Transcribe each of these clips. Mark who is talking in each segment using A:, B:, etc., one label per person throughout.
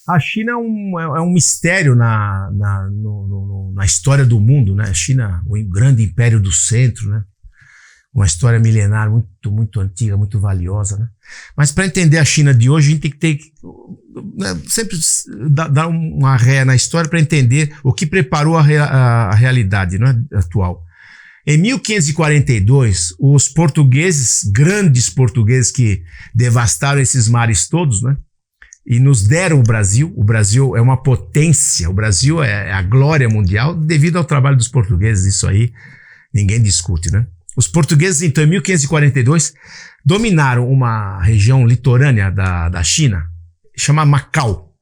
A: A China é um mistério na história do mundo, né? A China, o grande império do centro, né? Uma história milenar muito, muito antiga, muito valiosa, né? Mas para entender a China de hoje, a gente tem que né, sempre dar uma ré na história para entender o que preparou a realidade, né, atual. Em 1542, os portugueses, grandes portugueses que devastaram esses mares todos, né? E nos deram o Brasil é uma potência, o Brasil é a glória mundial devido ao trabalho dos portugueses, isso aí ninguém discute, né? Os portugueses, então, em 1542, dominaram uma região litorânea da China, chamada Macau.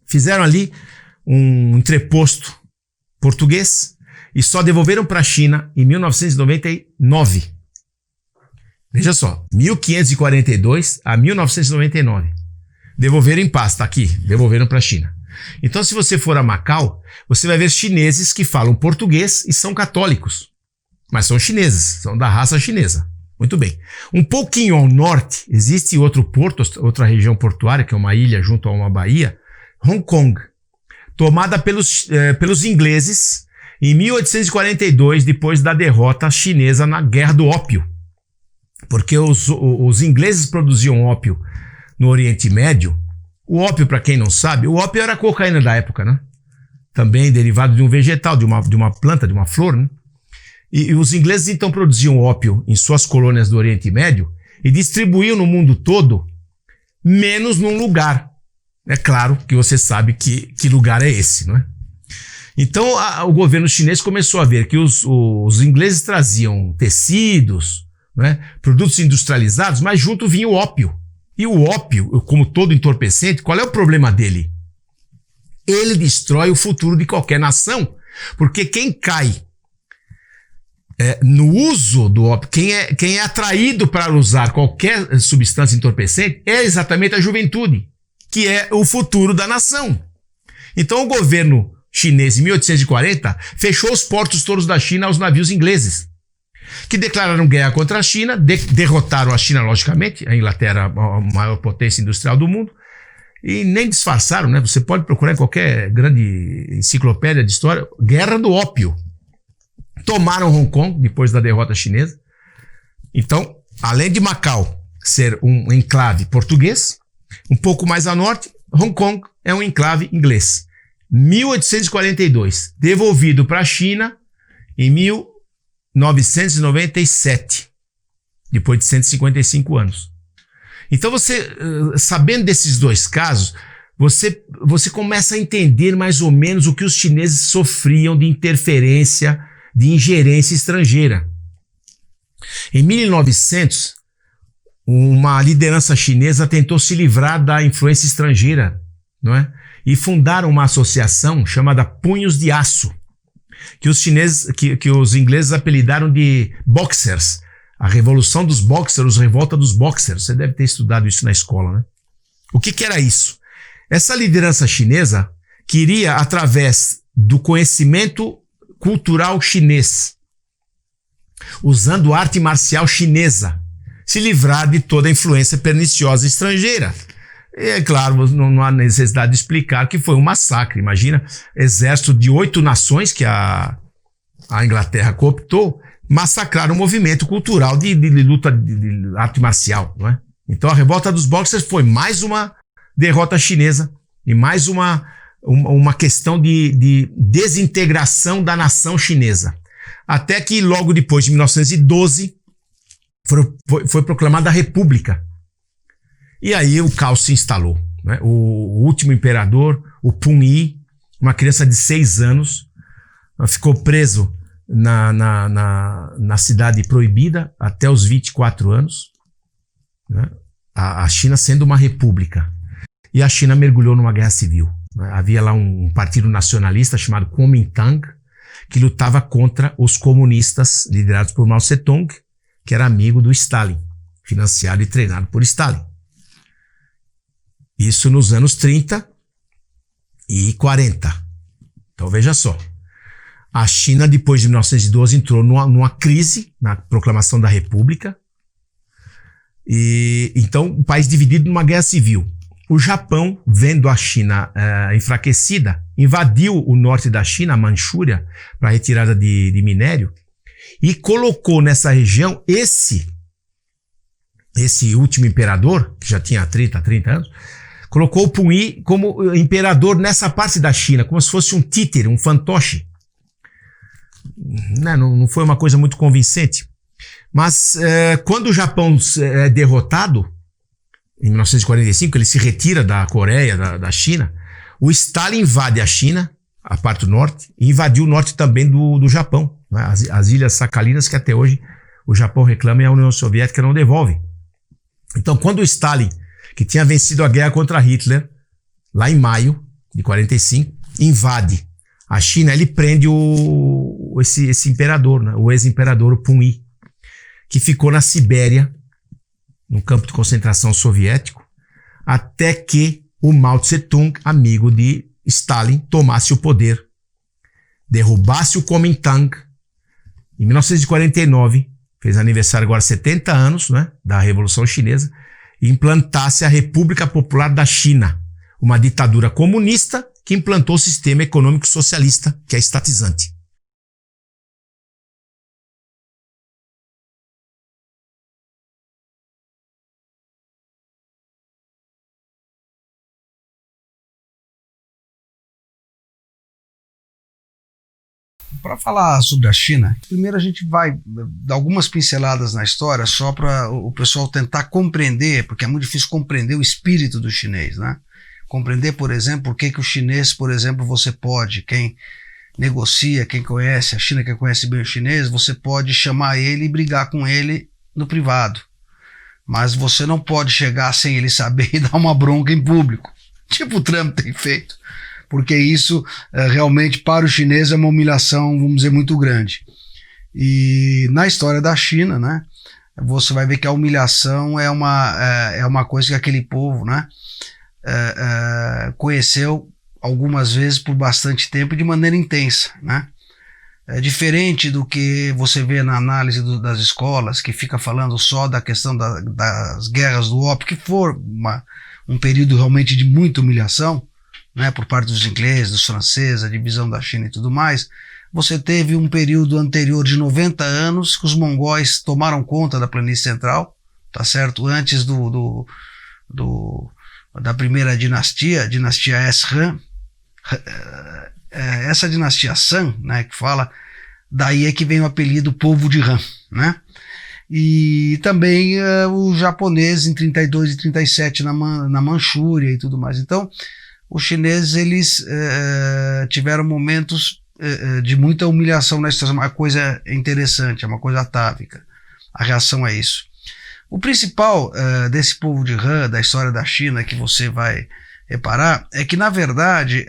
A: Fizeram ali um entreposto português e só devolveram para a China em 1999. Veja só, 1542 a 1999. Devolveram em paz, tá aqui, devolveram para a China. Então, se você for a Macau, você vai ver chineses que falam português e são católicos. Mas são chineses, são da raça chinesa. Muito bem. Um pouquinho ao norte, existe outro porto, outra região portuária, que é uma ilha junto a uma baía, Hong Kong, tomada pelos ingleses em 1842, depois da derrota chinesa na Guerra do Ópio. Porque os ingleses produziam ópio no Oriente Médio. O ópio, para quem não sabe, o ópio era a cocaína da época, né? Também derivado de um vegetal, de uma planta, de uma flor, né? E os ingleses então produziam ópio em suas colônias do Oriente Médio e distribuíam no mundo todo, menos num lugar. É claro que você sabe que lugar é esse, não é? Então o governo chinês começou a ver que os ingleses traziam tecidos, né, produtos industrializados, mas junto vinha o ópio. E o ópio, como todo entorpecente, qual é o problema dele? Ele destrói o futuro de qualquer nação, porque quem cai no uso do ópio, quem é atraído para usar qualquer substância entorpecente é exatamente a juventude, que é o futuro da nação. Então o governo chinês, em 1840, fechou os portos todos da China aos navios ingleses, que declararam guerra contra a China, derrotaram a China, logicamente, a Inglaterra, a maior potência industrial do mundo, e nem disfarçaram, né? Você pode procurar em qualquer grande enciclopédia de história, guerra do ópio. Tomaram Hong Kong depois da derrota chinesa. Então, além de Macau ser um enclave português, um pouco mais a norte, Hong Kong é um enclave inglês. 1842, devolvido para a China em 1997, depois de 155 anos. Então você, sabendo desses dois casos, você começa a entender mais ou menos o que os chineses sofriam de interferência, de ingerência estrangeira. Em 1900, uma liderança chinesa tentou se livrar da influência estrangeira, não é? E fundaram uma associação chamada Punhos de Aço, que os ingleses apelidaram de Boxers, a revolução dos Boxers, revolta dos Boxers. Você deve ter estudado isso na escola, né? O que era isso? Essa liderança chinesa queria, através do conhecimento cultural chinês, usando arte marcial chinesa, se livrar de toda a influência perniciosa estrangeira. E é claro, não há necessidade de explicar que foi um massacre. Imagina, exército de 8 nações que a Inglaterra cooptou, massacraram o movimento cultural de luta de arte marcial, não é? Então a revolta dos Boxers foi mais uma derrota chinesa e mais uma questão de desintegração da nação chinesa. Até que logo depois de 1912 foi proclamada a República. E aí o caos se instalou, né? O último imperador, o Pun Yi, uma criança de 6 anos, ficou preso na cidade proibida até os 24 anos, né? A China sendo uma república. E a China mergulhou numa guerra civil. Havia lá um partido nacionalista chamado Kuomintang, que lutava contra os comunistas liderados por Mao Tse-tung, que era amigo do Stalin, financiado e treinado por Stalin. Isso nos anos 30 e 40. Então veja só. A China, depois de 1912, entrou numa crise na proclamação da República. E então o país dividido numa guerra civil. o Japão, vendo a China enfraquecida, invadiu o norte da China, a Manchúria, para retirada de minério, e colocou nessa região esse último imperador, que já tinha 30 anos, colocou o Puyi como imperador nessa parte da China, como se fosse um títere, um fantoche. Não foi uma coisa muito convincente. Mas quando o Japão é derrotado, em 1945, ele se retira da Coreia, da China, o Stalin invade a China, a parte do norte, e invadiu o norte também do Japão, né? As ilhas Sakhalinas, que até hoje o Japão reclama e a União Soviética não devolve. Então, quando o Stalin, que tinha vencido a guerra contra Hitler, lá em maio de 45, invade a China, ele prende esse imperador, né? O ex-imperador, o Puyi, que ficou na Sibéria, no campo de concentração soviético, até que o Mao Tse-tung, amigo de Stalin, tomasse o poder, derrubasse o Kuomintang. Em 1949, fez aniversário agora 70 anos, né, da Revolução Chinesa, e implantasse a República Popular da China, uma ditadura comunista que implantou o sistema econômico socialista, que é estatizante.
B: Para falar sobre a China, primeiro a gente vai dar algumas pinceladas na história só para o pessoal tentar compreender, porque é muito difícil compreender o espírito do chinês, né? Compreender, por exemplo, por que o chinês, por exemplo, você pode, quem negocia, quem conhece a China, quem conhece bem o chinês, você pode chamar ele e brigar com ele no privado, mas você não pode chegar sem ele saber e dar uma bronca em público, tipo o Trump tem feito. Porque isso realmente para o chinês é uma humilhação, vamos dizer, muito grande. E na história da China, né, você vai ver que a humilhação é uma coisa que aquele povo, né, conheceu algumas vezes por bastante tempo de maneira intensa, né. É diferente do que você vê na análise das escolas, que fica falando só da questão das guerras do ópio, que for um período realmente de muita humilhação, né, por parte dos ingleses, dos franceses, a divisão da China e tudo mais. Você teve um período anterior de 90 anos que os mongóis tomaram conta da planície central, tá certo? Antes da primeira dinastia Es-Han, essa dinastia San, né, que fala, daí é que vem o apelido povo de Han, né? E também os japoneses em 32 e 37 na Manchúria e tudo mais. Então, os chineses, eles tiveram momentos de muita humilhação na história, uma coisa interessante, é uma coisa atávica, a reação a isso. O principal desse povo de Han, da história da China, que você vai reparar, é que, na verdade,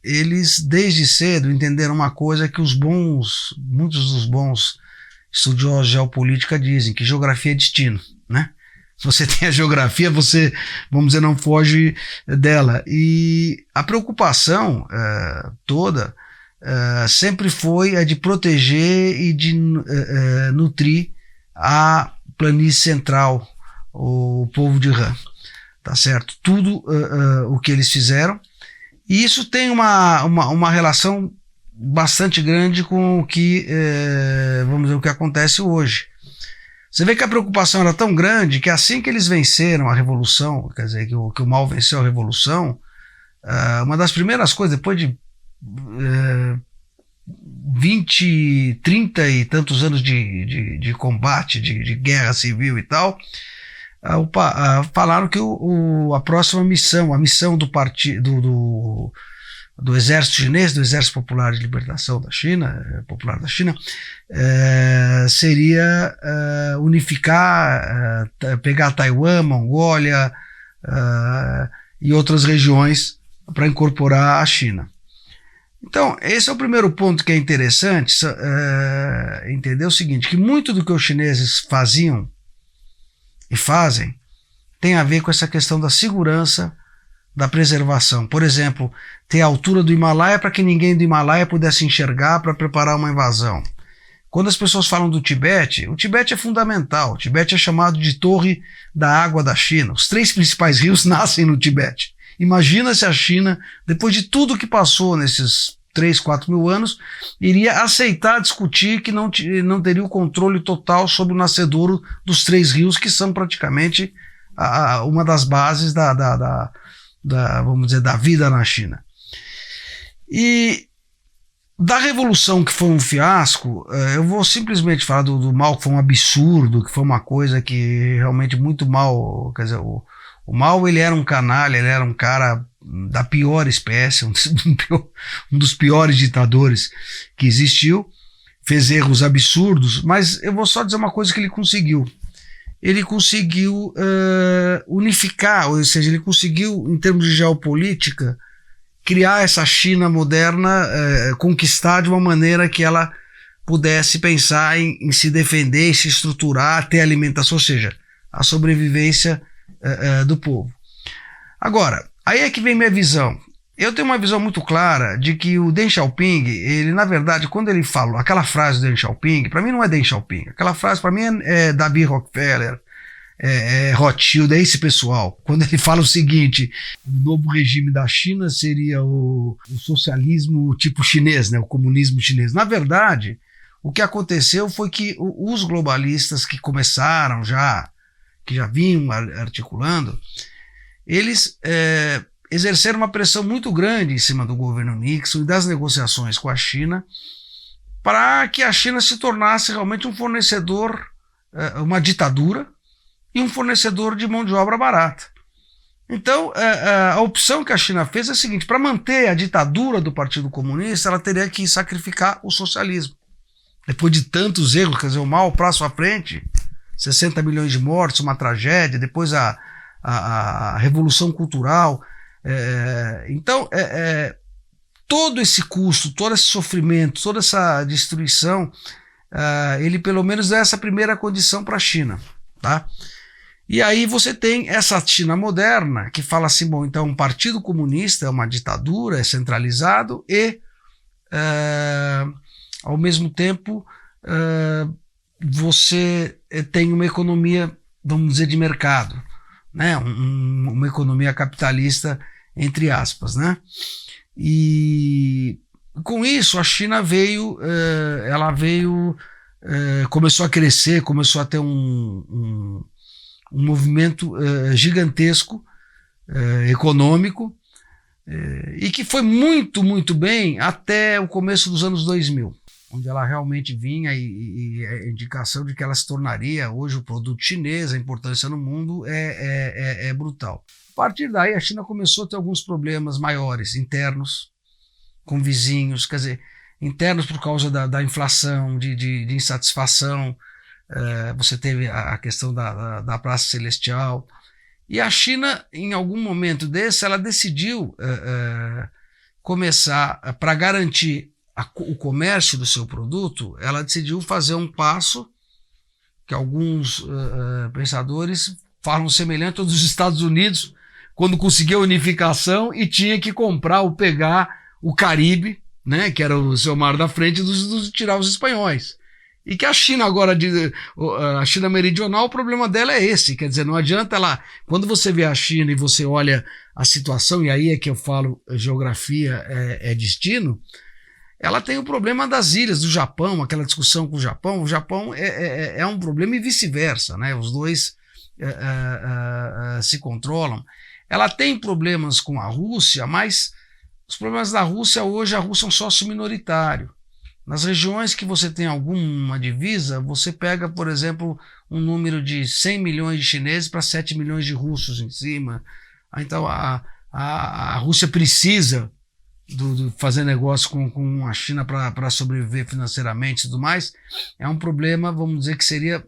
B: eles desde cedo entenderam uma coisa que muitos dos bons estudiosos de geopolítica dizem, que geografia é destino, né? Se você tem a geografia, você, vamos dizer, não foge dela. E a preocupação toda sempre foi a de proteger e de nutrir a planície central, o povo de Han, tá certo? Tudo o que eles fizeram. E isso tem uma relação bastante grande com o que, vamos dizer, o que acontece hoje. Você vê que a preocupação era tão grande que assim que eles venceram a Revolução, quer dizer, que o Mao venceu a Revolução, uma das primeiras coisas, depois de 20, 30 e tantos anos de combate, de guerra civil e tal, falaram que a próxima missão, a missão do exército chinês, do Exército Popular de Libertação da China, seria unificar, pegar Taiwan, Mongólia e outras regiões para incorporar a China. Então, esse é o primeiro ponto que é interessante, entender o seguinte, que muito do que os chineses faziam e fazem tem a ver com essa questão da segurança, da preservação. Por exemplo, ter a altura do Himalaia para que ninguém do Himalaia pudesse enxergar para preparar uma invasão. Quando as pessoas falam do Tibete, o Tibete é fundamental. O Tibete é chamado de Torre da Água da China. Os 3 principais rios nascem no Tibete. Imagina se a China, depois de tudo que passou nesses 3, 4 mil anos, iria aceitar discutir que não teria o controle total sobre o nascedouro dos 3 rios, que são praticamente uma das bases vamos dizer, da vida na China. E da revolução, que foi um fiasco, eu vou simplesmente falar do Mao, que foi um absurdo, que foi uma coisa que realmente muito mal, quer dizer, o Mao, ele era um canalha, ele era um cara da pior espécie, um dos piores ditadores que existiu, fez erros absurdos, mas eu vou só dizer uma coisa que ele conseguiu. Ele conseguiu unificar, ou seja, ele conseguiu, em termos de geopolítica, criar essa China moderna, conquistar de uma maneira que ela pudesse pensar em se defender, se estruturar, ter alimentação, ou seja, a sobrevivência do povo. Agora, aí é que vem minha visão. Eu tenho uma visão muito clara de que o Deng Xiaoping, ele, na verdade, quando ele falou aquela frase do Deng Xiaoping, para mim não é Deng Xiaoping, aquela frase para mim é David Rockefeller, Rothschild, é esse pessoal. Quando ele fala o seguinte: o novo regime da China seria o socialismo tipo chinês, né, o comunismo chinês. Na verdade, o que aconteceu foi que os globalistas que começaram que já vinham articulando, eles exerceram uma pressão muito grande em cima do governo Nixon e das negociações com a China, para que a China se tornasse realmente um fornecedor, uma ditadura, e um fornecedor de mão de obra barata. Então, a opção que a China fez é a seguinte: para manter a ditadura do Partido Comunista, ela teria que sacrificar o socialismo. Depois de tantos erros, quer dizer, o Mao, passo à frente, 60 milhões de mortes, uma tragédia, depois a Revolução Cultural. Então, todo esse custo, todo esse sofrimento, toda essa destruição, ele pelo menos dá essa primeira condição para a China, tá? E aí você tem essa China moderna que fala assim: bom, então um partido comunista é uma ditadura, é centralizado e, ao mesmo tempo, você tem uma economia, vamos dizer, de mercado, né? Uma economia capitalista, entre aspas, né? E com isso a China começou a crescer, começou a ter um movimento gigantesco econômico, e que foi muito, muito bem até o começo dos anos 2000, onde ela realmente vinha e a indicação de que ela se tornaria hoje o produto chinês, a importância no mundo é brutal. A partir daí a China começou a ter alguns problemas maiores, internos, com vizinhos, quer dizer, internos por causa da inflação, de insatisfação. Você teve a questão da Praça Celestial, e a China, em algum momento desse, ela decidiu começar, para garantir o comércio do seu produto, ela decidiu fazer um passo que alguns pensadores falam semelhante ao dos Estados Unidos, quando conseguiu a unificação e tinha que comprar ou pegar o Caribe, né, que era o seu mar da frente, tirar os espanhóis. E que a China agora, a China meridional, o problema dela é esse, quer dizer, não adianta ela, quando você vê a China e você olha a situação, e aí é que eu falo, geografia é destino, ela tem o problema das ilhas, do Japão, aquela discussão com o Japão é um problema e vice-versa, né? Os dois se controlam. Ela tem problemas com a Rússia, mas os problemas da Rússia hoje, a Rússia é um sócio minoritário. Nas regiões que você tem alguma divisa, você pega, por exemplo, um número de 100 milhões de chineses para 7 milhões de russos em cima. Então a Rússia precisa de fazer negócio com a China para sobreviver financeiramente e tudo mais. É um problema, vamos dizer que seria...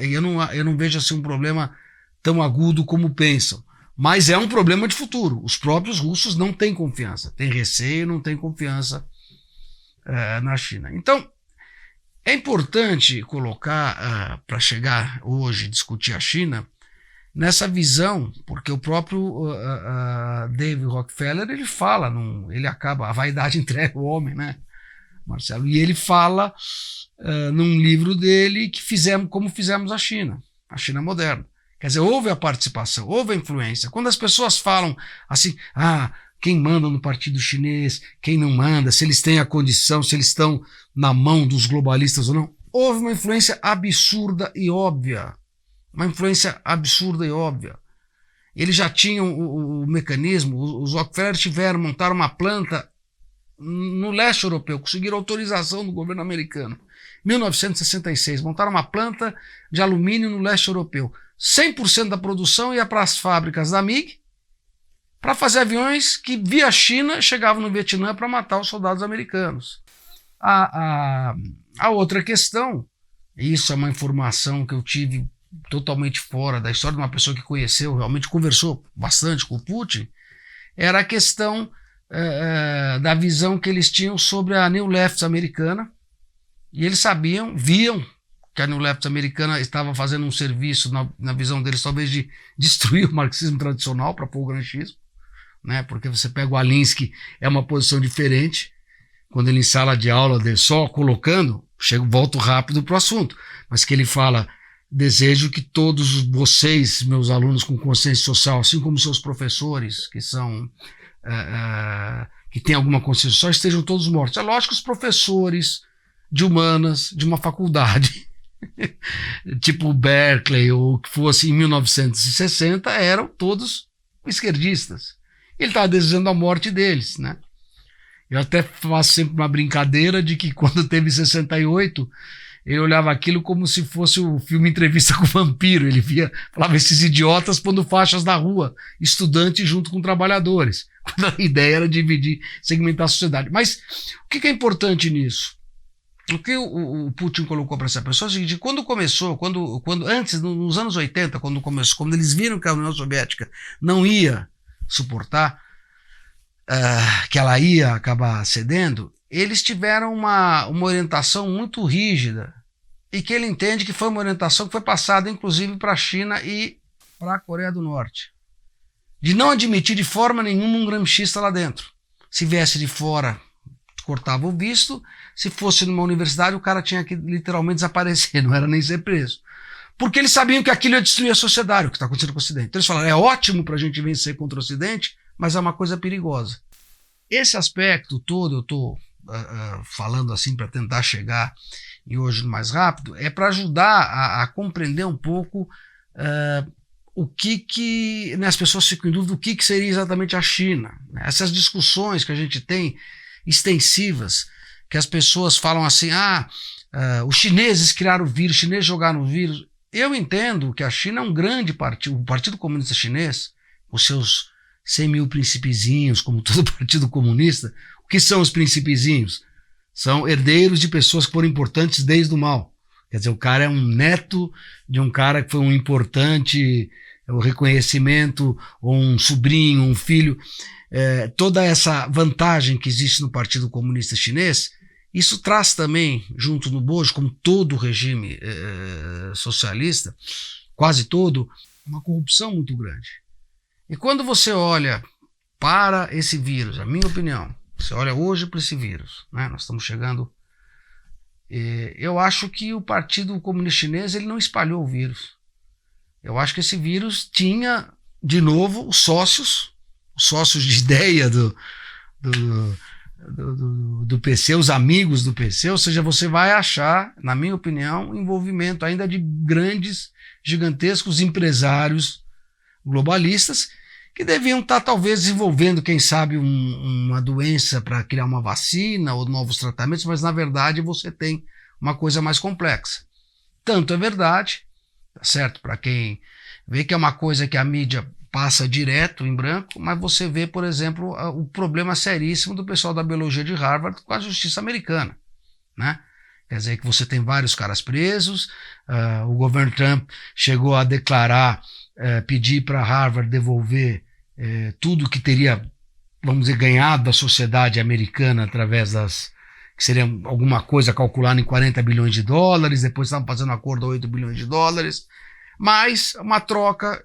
B: Eu não vejo assim um problema tão agudo como pensam. Mas é um problema de futuro. Os próprios russos não têm confiança. Têm receio, não têm confiança na China. Então, é importante colocar, para chegar hoje, discutir a China, nessa visão, porque o próprio David Rockefeller, ele fala, ele acaba, a vaidade entrega o homem, né? Marcelo. E ele fala num livro dele que como fizemos a China moderna. Quer dizer, houve a participação, houve a influência. Quando as pessoas falam assim, quem manda no partido chinês, quem não manda, se eles têm a condição, se eles estão na mão dos globalistas ou não, houve uma influência absurda e óbvia. Uma influência absurda e óbvia. Eles já tinham o mecanismo, os Rockefeller montaram uma planta no leste europeu, conseguiram autorização do governo americano. 1966, montaram uma planta de alumínio no leste europeu. 100% da produção ia para as fábricas da MiG para fazer aviões que via China chegavam no Vietnã para matar os soldados americanos. A outra questão, e isso é uma informação que eu tive totalmente fora da história de uma pessoa que conheceu, realmente conversou bastante com o Putin, era a questão da visão que eles tinham sobre a New Left americana, e eles viam que a New Left americana estava fazendo um serviço, na visão deles, talvez de destruir o marxismo tradicional para pôr o granchismo, né? Porque você pega o Alinsky, é uma posição diferente, quando ele em sala de aula, só colocando, volto rápido para o assunto, mas que ele fala: desejo que todos vocês, meus alunos com consciência social, assim como seus professores, que são que têm alguma consciência social, estejam todos mortos. É lógico que os professores de humanas de uma faculdade tipo Berkeley ou que fosse em 1960 eram todos esquerdistas. Ele estava desejando a morte deles, né? Eu até faço sempre uma brincadeira de que quando teve 68 ele olhava aquilo como se fosse o filme Entrevista com o Vampiro. Ele falava, esses idiotas pondo faixas na rua, estudantes junto com trabalhadores. Quando a ideia era dividir, segmentar a sociedade. Mas o que é importante nisso? O que o Putin colocou para essa pessoa é o seguinte: quando começou, antes, nos anos 80, quando eles viram que a União Soviética não ia suportar, que ela ia acabar cedendo, eles tiveram uma orientação muito rígida, e que ele entende que foi uma orientação que foi passada inclusive para a China e para a Coreia do Norte, de não admitir de forma nenhuma um gramscista lá dentro. Se viesse de fora, cortava o visto. Se fosse numa universidade, o cara tinha que literalmente desaparecer, não era nem ser preso. Porque eles sabiam que aquilo ia destruir a sociedade, o que está acontecendo com o Ocidente. Então eles falaram, é ótimo para a gente vencer contra o Ocidente, mas é uma coisa perigosa. Esse aspecto todo, eu estou falando assim para tentar chegar e hoje mais rápido, é para ajudar a compreender um pouco o que né, as pessoas ficam em dúvida do que seria exatamente a China. Essas discussões que a gente tem, extensivas, que as pessoas falam assim, os chineses criaram o vírus, os chineses jogaram o vírus. Eu entendo que a China é um grande partido, o Partido Comunista Chinês, com seus 100 mil principezinhos, como todo partido comunista. O que são os principezinhos? São herdeiros de pessoas que foram importantes desde o mal. Quer dizer, o cara é um neto de um cara que foi um importante reconhecimento, ou um sobrinho, um filho. Toda essa vantagem que existe no Partido Comunista Chinês, isso traz também, junto no bojo, como todo o regime socialista, quase todo, uma corrupção muito grande. E quando você olha para esse vírus, a minha opinião, você olha hoje para esse vírus, né? Nós estamos chegando... eu acho que o Partido Comunista Chinês ele não espalhou o vírus. Eu acho que esse vírus tinha, de novo, os sócios de ideia do PC, os amigos do PC, ou seja, você vai achar, na minha opinião, envolvimento ainda de grandes, gigantescos empresários globalistas que deviam estar talvez desenvolvendo, quem sabe, uma doença para criar uma vacina ou novos tratamentos, mas na verdade você tem uma coisa mais complexa. Tanto é verdade, tá certo, para quem vê que é uma coisa que a mídia passa direto em branco, mas você vê, por exemplo, o problema seríssimo do pessoal da biologia de Harvard com a justiça americana, né? Quer dizer que você tem vários caras presos, o governo Trump chegou a declarar, pedir para Harvard devolver tudo que teria, vamos dizer, ganhado da sociedade americana através que seria alguma coisa calculada em 40 bilhões de dólares, depois estavam fazendo acordo a 8 bilhões de dólares, mas uma troca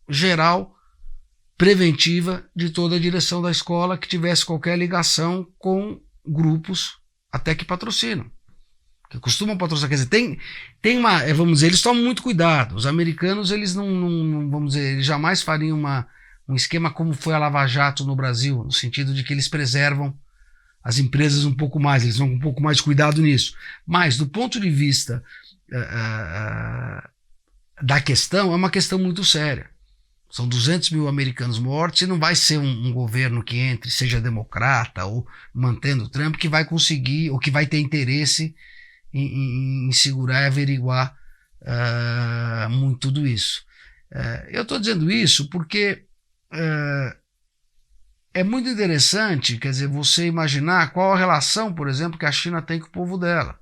B: geral, preventiva, de toda a direção da escola que tivesse qualquer ligação com grupos até que patrocinam. Que costumam patrocinar. Quer dizer, tem uma. Vamos dizer, eles tomam muito cuidado. Os americanos, eles não vamos dizer, eles jamais fariam um esquema como foi a Lava Jato no Brasil, no sentido de que eles preservam as empresas um pouco mais, eles vão com um pouco mais de cuidado nisso. Mas, do ponto de vista da questão, é uma questão muito séria. São 200 mil americanos mortos e não vai ser um governo que entre, seja democrata ou mantendo o Trump, que vai conseguir, ou que vai ter interesse em segurar e averiguar muito tudo isso. Eu estou dizendo isso porque é muito interessante, quer dizer, você imaginar qual a relação, por exemplo, que a China tem com o povo dela.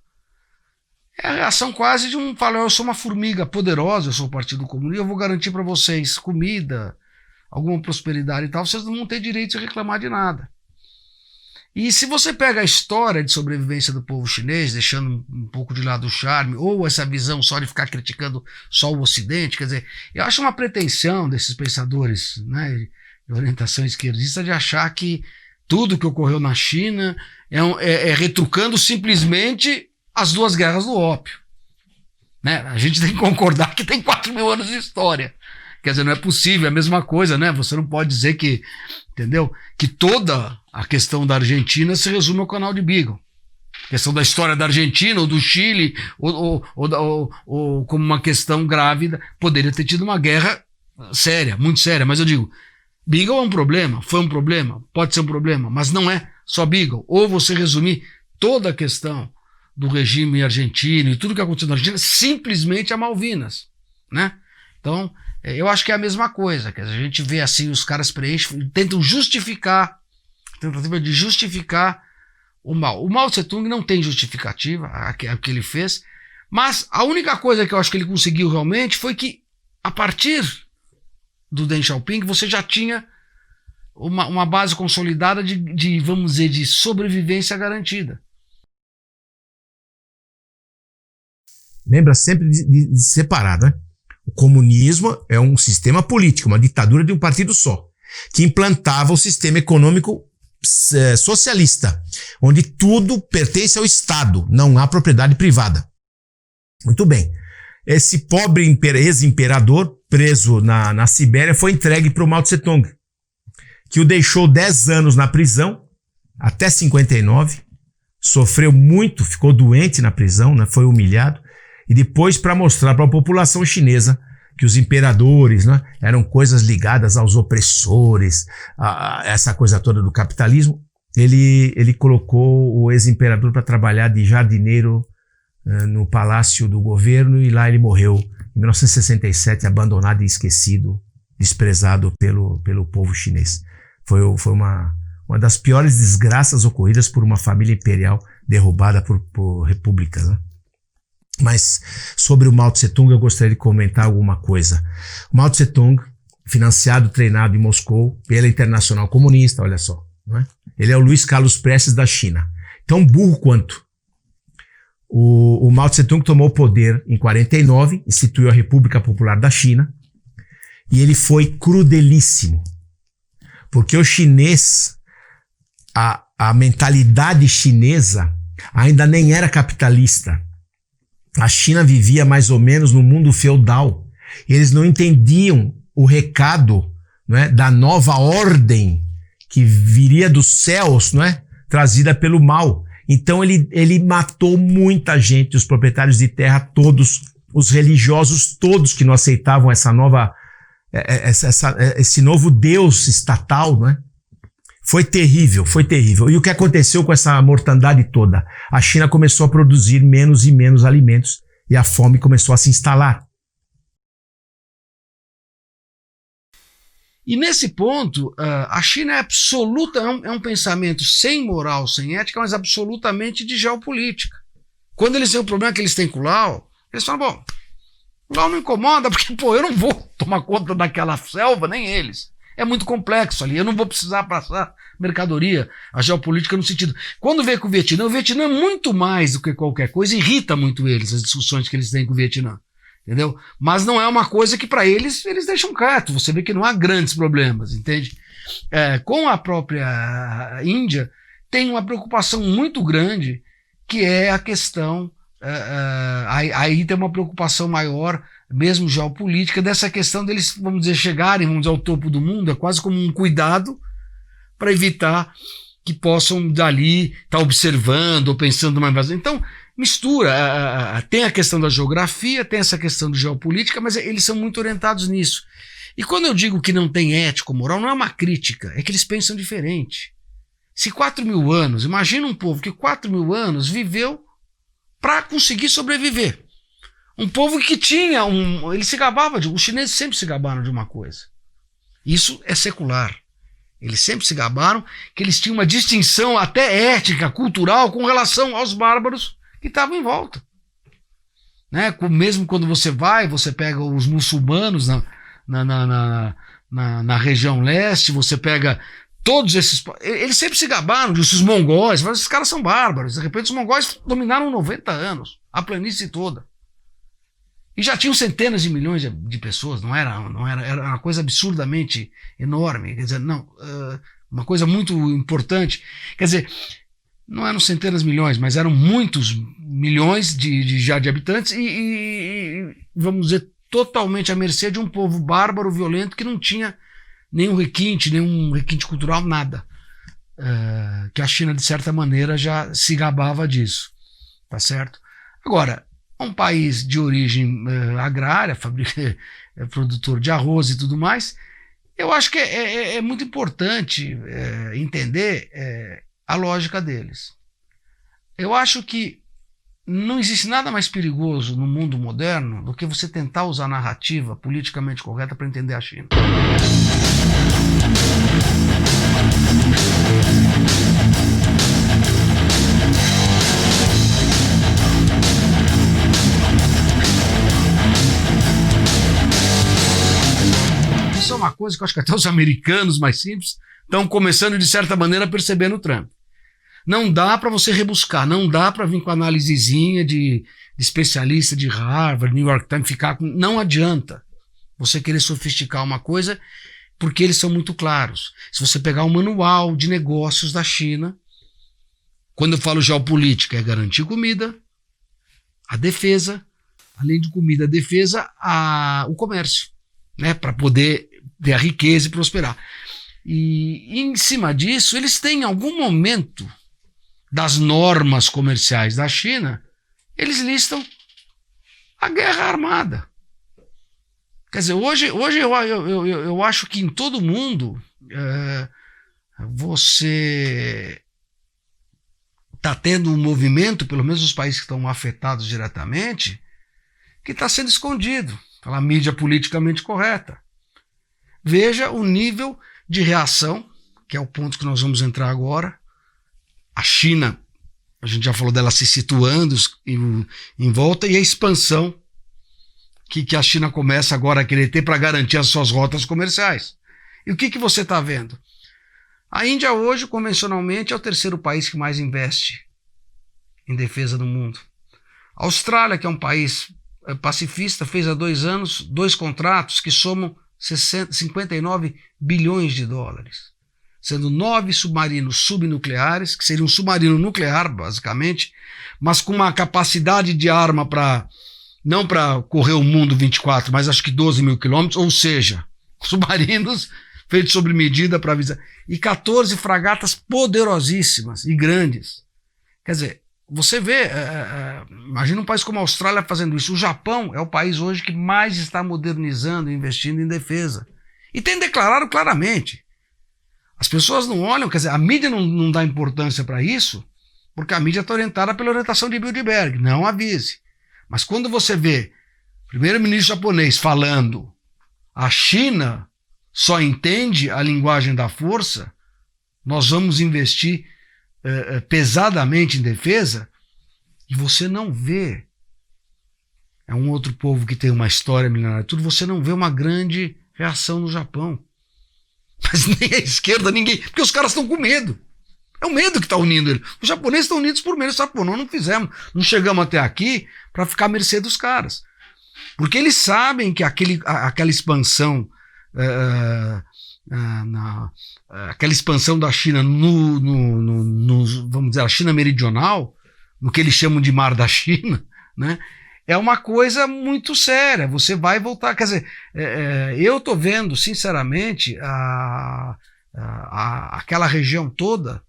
B: É a reação quase de eu sou uma formiga poderosa, eu sou o Partido Comunista, eu vou garantir para vocês comida, alguma prosperidade e tal, vocês não vão ter direito de reclamar de nada. E se você pega a história de sobrevivência do povo chinês, deixando um pouco de lado o charme, ou essa visão só de ficar criticando só o Ocidente, quer dizer, eu acho uma pretensão desses pensadores, né, de orientação esquerdista, de achar que tudo que ocorreu na China é retrucando simplesmente as 2 guerras do ópio. Né? A gente tem que concordar que tem 4.000 anos de história. Quer dizer, não é possível, é a mesma coisa, né? Você não pode dizer que, entendeu? Que toda a questão da Argentina se resume ao canal de Beagle. A questão da história da Argentina ou do Chile, ou como uma questão grávida, poderia ter tido uma guerra séria, muito séria. Mas eu digo, Beagle é um problema, foi um problema, pode ser um problema, mas não é só Beagle. Ou você resumir toda a questão do regime argentino e tudo que aconteceu na Argentina simplesmente a Malvinas, né? Então, eu acho que é a mesma coisa, que a gente vê assim, os caras tentam justificar, tentativa de justificar o mal. O Mao Tse-tung não tem justificativa, a que ele fez, mas a única coisa que eu acho que ele conseguiu realmente foi que, a partir do Deng Xiaoping, você já tinha uma base consolidada de, vamos dizer, de sobrevivência garantida.
A: Lembra sempre de separar, né? O comunismo é um sistema político, uma ditadura de um partido só, que implantava o sistema econômico socialista, onde tudo pertence ao Estado, não há propriedade privada. Muito bem. Esse pobre ex-imperador, preso na Sibéria, foi entregue para o Mao Tse-tung, que o deixou 10 anos na prisão, até 59, sofreu muito, ficou doente na prisão, né? Foi humilhado. E depois, para mostrar para a população chinesa que os imperadores, né, eram coisas ligadas aos opressores, essa coisa toda do capitalismo, ele colocou o ex-imperador para trabalhar de jardineiro no palácio do governo, e lá ele morreu em 1967, abandonado e esquecido, desprezado pelo povo chinês. Foi uma das piores desgraças ocorridas por uma família imperial derrubada por repúblicas, né? Mas sobre o Mao Tse-tung eu gostaria de comentar alguma coisa. O Mao Tse-tung, financiado, treinado em Moscou pela Internacional Comunista, olha só, não é? Ele é o Luiz Carlos Prestes da China. Tão burro quanto. O Mao Tse-tung tomou o poder em 49, instituiu a República Popular da China, e ele foi crudelíssimo. Porque o chinês, a mentalidade chinesa ainda nem era capitalista. A China vivia mais ou menos no mundo feudal. Eles não entendiam o recado, não é, da nova ordem que viria dos céus, não é, trazida pelo Mao. Então ele matou muita gente, os proprietários de terra todos, os religiosos todos que não aceitavam essa nova, esse novo Deus estatal, não é? Foi terrível, foi terrível. E o que aconteceu com essa mortandade toda? A China começou a produzir menos e menos alimentos e a fome começou a se instalar.
B: E nesse ponto, a China é absoluta, é um pensamento sem moral, sem ética, mas absolutamente de geopolítica. Quando eles têm o problema que eles têm com o Lao, eles falam, bom, o Lao não incomoda, porque, eu não vou tomar conta daquela selva, nem eles. É muito complexo ali, eu não vou precisar passar mercadoria, a geopolítica no sentido. Quando vem com o Vietnã é muito mais do que qualquer coisa, irrita muito eles, as discussões que eles têm com o Vietnã, entendeu? Mas não é uma coisa que para eles deixam quieto, você vê que não há grandes problemas, entende? Com a própria Índia, tem uma preocupação muito grande que é a questão, aí tem uma preocupação maior, mesmo geopolítica, dessa questão deles, vamos dizer, chegarem, vamos dizer, ao topo do mundo, é quase como um cuidado para evitar que possam dali estar observando ou pensando numa invasão. Então, mistura, tem a questão da geografia, tem essa questão de geopolítica, mas eles são muito orientados nisso. E quando eu digo que não tem ético, moral, não é uma crítica, é que eles pensam diferente. Se 4.000 anos, imagina um povo que 4.000 anos viveu para conseguir sobreviver. Um povo que tinha ele se gabava os chineses sempre se gabaram de uma coisa. Isso é secular. Eles sempre se gabaram que eles tinham uma distinção até ética, cultural, com relação aos bárbaros que estavam em volta. Né? Mesmo quando você pega os muçulmanos na região leste, você pega todos esses... Eles sempre se gabaram os mongóis, mas esses caras são bárbaros. De repente os mongóis dominaram 90 anos, a planície toda. E já tinham centenas de milhões de pessoas, era uma coisa absurdamente enorme. Quer dizer, uma coisa muito importante. Quer dizer, não eram centenas de milhões, mas eram muitos milhões de habitantes e, vamos dizer, totalmente à mercê de um povo bárbaro, violento, que não tinha nenhum requinte cultural, nada. Que a China, de certa maneira, já se gabava disso. Tá certo? Agora, um país de origem agrária, produtor de arroz e tudo mais, eu acho que é muito importante entender a lógica deles. Eu acho que não existe nada mais perigoso no mundo moderno do que você tentar usar a narrativa politicamente correta para entender a China. Isso é uma coisa que eu acho que até os americanos mais simples estão começando, de certa maneira, a perceber no Trump. Não dá para você rebuscar, não dá para vir com análisezinha de especialista de Harvard, New York Times, não adianta você querer sofisticar uma coisa, porque eles são muito claros. Se você pegar o manual de negócios da China, quando eu falo geopolítica, é garantir comida, a defesa, além de comida, a defesa, o comércio, né, para poder ter a riqueza e prosperar. E em cima disso, eles têm, em algum momento das normas comerciais da China, eles listam a guerra armada. Quer dizer, hoje eu acho que em todo mundo você está tendo um movimento, pelo menos os países que estão afetados diretamente, que está sendo escondido pela mídia politicamente correta. Veja o nível de reação, que é o ponto que nós vamos entrar agora. A China, a gente já falou dela se situando em volta, e a expansão que a China começa agora a querer ter para garantir as suas rotas comerciais. E o que você está vendo? A Índia hoje, convencionalmente, é o terceiro país que mais investe em defesa do mundo. A Austrália, que é um país pacifista, fez há 2 anos 2 contratos que somam 59 bilhões de dólares, sendo 9 submarinos subnucleares, que seria um submarino nuclear, basicamente, mas com uma capacidade de arma não para correr o mundo 24, mas acho que 12 mil quilômetros, ou seja, submarinos feitos sob medida para avisar, e 14 fragatas poderosíssimas e grandes. Quer dizer, você vê, imagina um país como a Austrália fazendo isso. O Japão é o país hoje que mais está modernizando e investindo em defesa. E tem declarado claramente. As pessoas não olham, quer dizer, a mídia não dá importância para isso, porque a mídia está orientada pela orientação de Bilderberg, não avise. Mas quando você vê o primeiro-ministro japonês falando, a China só entende a linguagem da força, nós vamos investir pesadamente em defesa, e você não vê, é um outro povo que tem uma história milenária, tudo, você não vê uma grande reação no Japão. Mas nem a esquerda, ninguém, porque os caras estão com medo. É o medo que está unindo eles. Os japoneses estão unidos por medo. Sabe, pô, nós não fizemos, não chegamos até aqui para ficar à mercê dos caras. Porque eles sabem que aquela expansão, aquela expansão da China vamos dizer, a China meridional, no que eles chamam de Mar da China, né? É uma coisa muito séria. Você vai voltar. Quer dizer, eu estou vendo, sinceramente, aquela região toda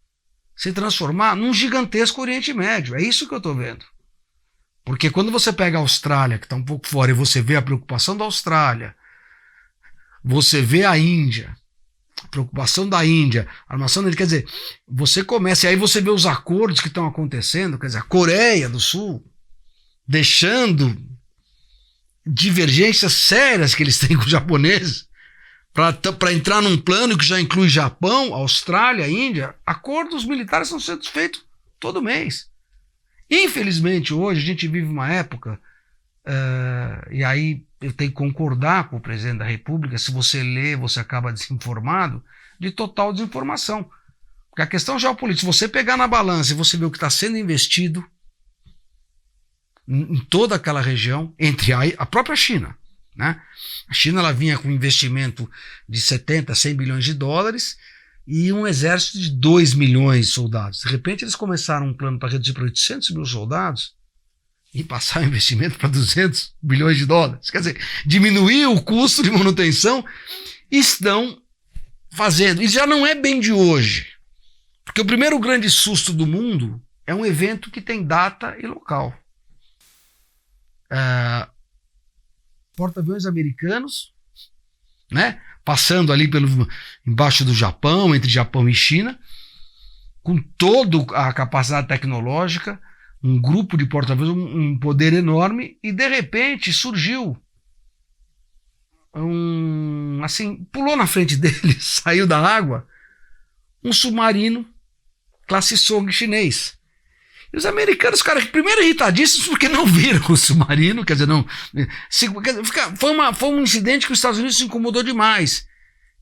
B: se transformar num gigantesco Oriente Médio. É isso que eu estou vendo. Porque quando você pega a Austrália, que está um pouco fora, e você vê a preocupação da Austrália, você vê a Índia, a preocupação da Índia, a armação dele, quer dizer, você começa, e aí você vê os acordos que estão acontecendo, quer dizer, a Coreia do Sul, deixando divergências sérias que eles têm com os japoneses, para entrar num plano que já inclui Japão, Austrália, Índia. Acordos militares estão sendo feitos todo mês. Infelizmente, hoje a gente vive uma época, e aí eu tenho que concordar com o presidente da República, se você lê, você acaba desinformado, de total desinformação. Porque a questão geopolítica, se você pegar na balança e você ver o que está sendo investido em toda aquela região, entre a própria China, né? A China, ela vinha com um investimento de 70, 100 bilhões de dólares e um exército de 2 milhões de soldados. De repente eles começaram um plano para reduzir para 800 mil soldados e passar o investimento para 200 bilhões de dólares. Quer dizer, diminuir o custo de manutenção, estão fazendo. E já não é bem de hoje. Porque o primeiro grande susto do mundo é um evento que tem data e local. Porta-aviões americanos, né, passando ali embaixo do Japão, entre Japão e China, com toda a capacidade tecnológica, um grupo de porta-aviões, um poder enorme, e de repente surgiu assim, pulou na frente dele, saiu da água, um submarino classe Song chinês. E os americanos, cara, primeiro irritadíssimos porque não viram o submarino, quer dizer, não. Foi um incidente que os Estados Unidos se incomodou demais.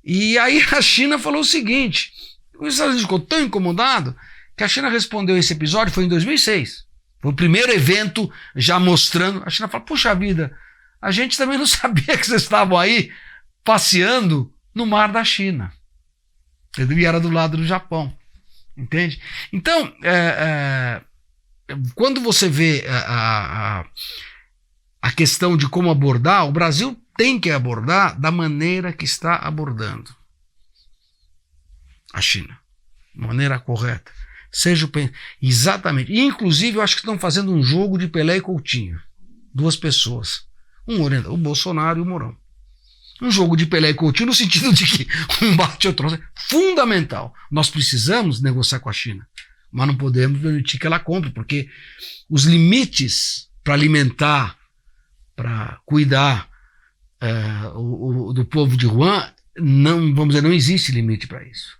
B: E aí a China falou o seguinte: os Estados Unidos ficou tão incomodado que a China respondeu a esse episódio, foi em 2006. Foi o primeiro evento já mostrando. A China falou: puxa vida, a gente também não sabia que vocês estavam aí passeando no Mar da China. E era do lado do Japão. Entende? Então, quando você vê a questão de como abordar, o Brasil tem que abordar da maneira que está abordando a China, de maneira correta. Seja exatamente. E, inclusive, eu acho que estão fazendo um jogo de Pelé e Coutinho. Duas pessoas. O Bolsonaro e o Mourão. Um jogo de Pelé e Coutinho no sentido de que um bate outro. É fundamental. Nós precisamos negociar com a China, mas não podemos permitir que ela compre, porque os limites para alimentar, para cuidar do povo de Wuhan, não, vamos dizer, não existe limite para isso.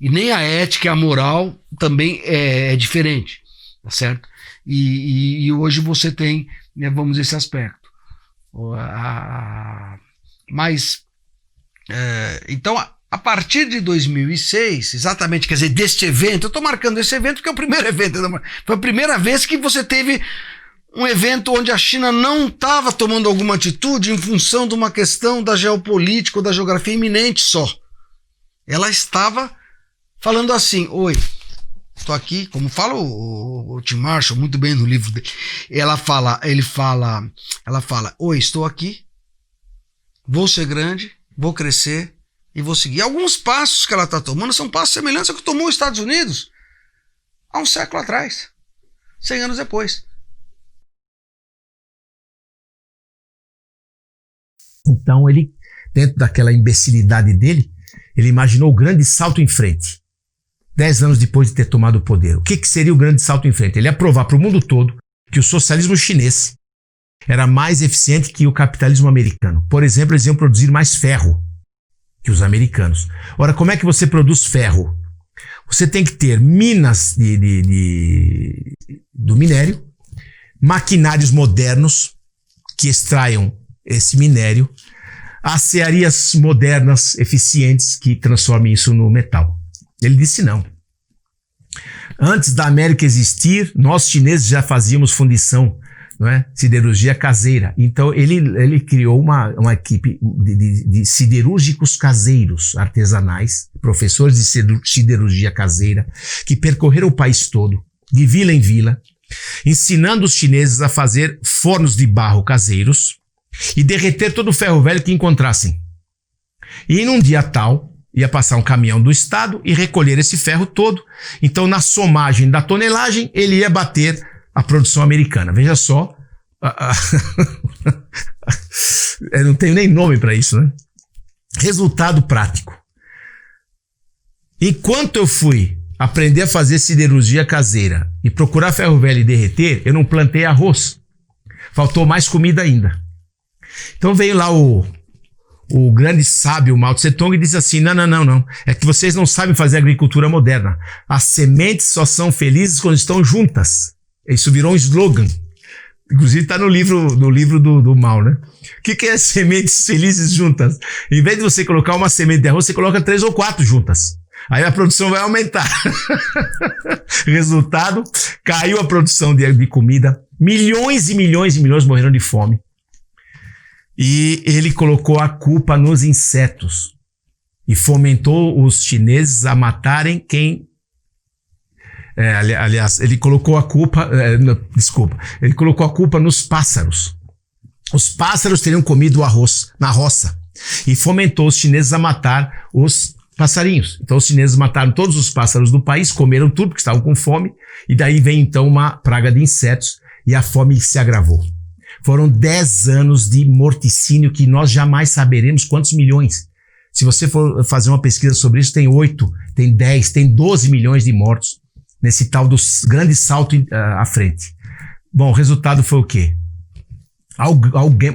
B: E nem a ética e a moral também é diferente, tá certo? E hoje você tem, né, vamos dizer, esse aspecto. Mas, então, a partir de 2006, exatamente, quer dizer, deste evento, eu estou marcando esse evento porque é o primeiro evento, foi a primeira vez que você teve um evento onde a China não estava tomando alguma atitude em função de uma questão da geopolítica ou da geografia iminente só. Ela estava falando assim: oi, estou aqui, como fala o Tim Marshall muito bem no livro dele, ela fala, oi, estou aqui, vou ser grande, vou crescer e vou seguir. Alguns passos que ela está tomando são passos semelhantes ao que tomou os Estados Unidos há um século atrás, 100 anos depois.
A: Então ele, dentro daquela imbecilidade dele, ele imaginou o grande salto em frente. 10 anos depois de ter tomado o poder. O que seria o grande salto em frente? Ele ia provar para o mundo todo que o socialismo chinês era mais eficiente que o capitalismo americano. Por exemplo, eles iam produzir mais ferro que os americanos. Ora, como é que você produz ferro? Você tem que ter minas do minério, maquinários modernos que extraiam esse minério, acearias modernas, eficientes, que transformem isso no metal. Ele disse não. Antes da América existir, nós chineses já fazíamos fundição, não é? Siderurgia caseira. Então ele criou uma equipe de siderúrgicos caseiros, artesanais, professores de siderurgia caseira, que percorreram o país todo, de vila em vila, ensinando os chineses a fazer fornos de barro caseiros e derreter todo o ferro velho que encontrassem. E num dia tal, ia passar um caminhão do estado e recolher esse ferro todo. Então, na somagem da tonelagem, ele ia bater a produção americana. Veja só. Eu não tenho nem nome para isso, né? Resultado prático. Enquanto eu fui aprender a fazer siderurgia caseira e procurar ferro velho e derreter, eu não plantei arroz. Faltou mais comida ainda. Então veio lá o grande sábio Mao Tse Tung e disse assim, não, é que vocês não sabem fazer agricultura moderna. As sementes só são felizes quando estão juntas. Isso virou um slogan. Inclusive está no livro do Mao, né? O que é sementes felizes juntas? Em vez de você colocar uma semente de arroz, você coloca 3 ou 4 juntas. Aí a produção vai aumentar. Resultado, caiu a produção de comida. Milhões e milhões e milhões morreram de fome. E ele colocou a culpa nos insetos. E fomentou os chineses a matarem quem... aliás, ele colocou a culpa... ele colocou a culpa nos pássaros. Os pássaros teriam comido o arroz na roça. E fomentou os chineses a matar os passarinhos. Então os chineses mataram todos os pássaros do país, comeram tudo porque estavam com fome, e daí vem então uma praga de insetos e a fome se agravou. Foram 10 anos de morticínio que nós jamais saberemos quantos milhões. Se você for fazer uma pesquisa sobre isso, tem 8, tem 10, tem 12 milhões de mortos nesse tal do grande salto à frente. Bom, o resultado foi o quê?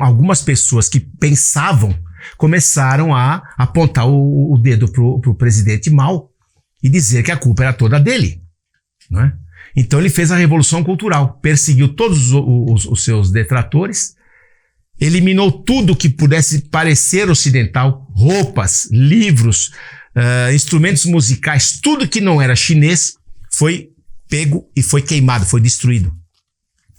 A: Algumas pessoas que pensavam começaram a apontar o dedo pro presidente Mao e dizer que a culpa era toda dele, não é? Então ele fez a Revolução Cultural, perseguiu todos os seus detratores, eliminou tudo que pudesse parecer ocidental, roupas, livros, instrumentos musicais, tudo que não era chinês foi pego e foi queimado, foi destruído.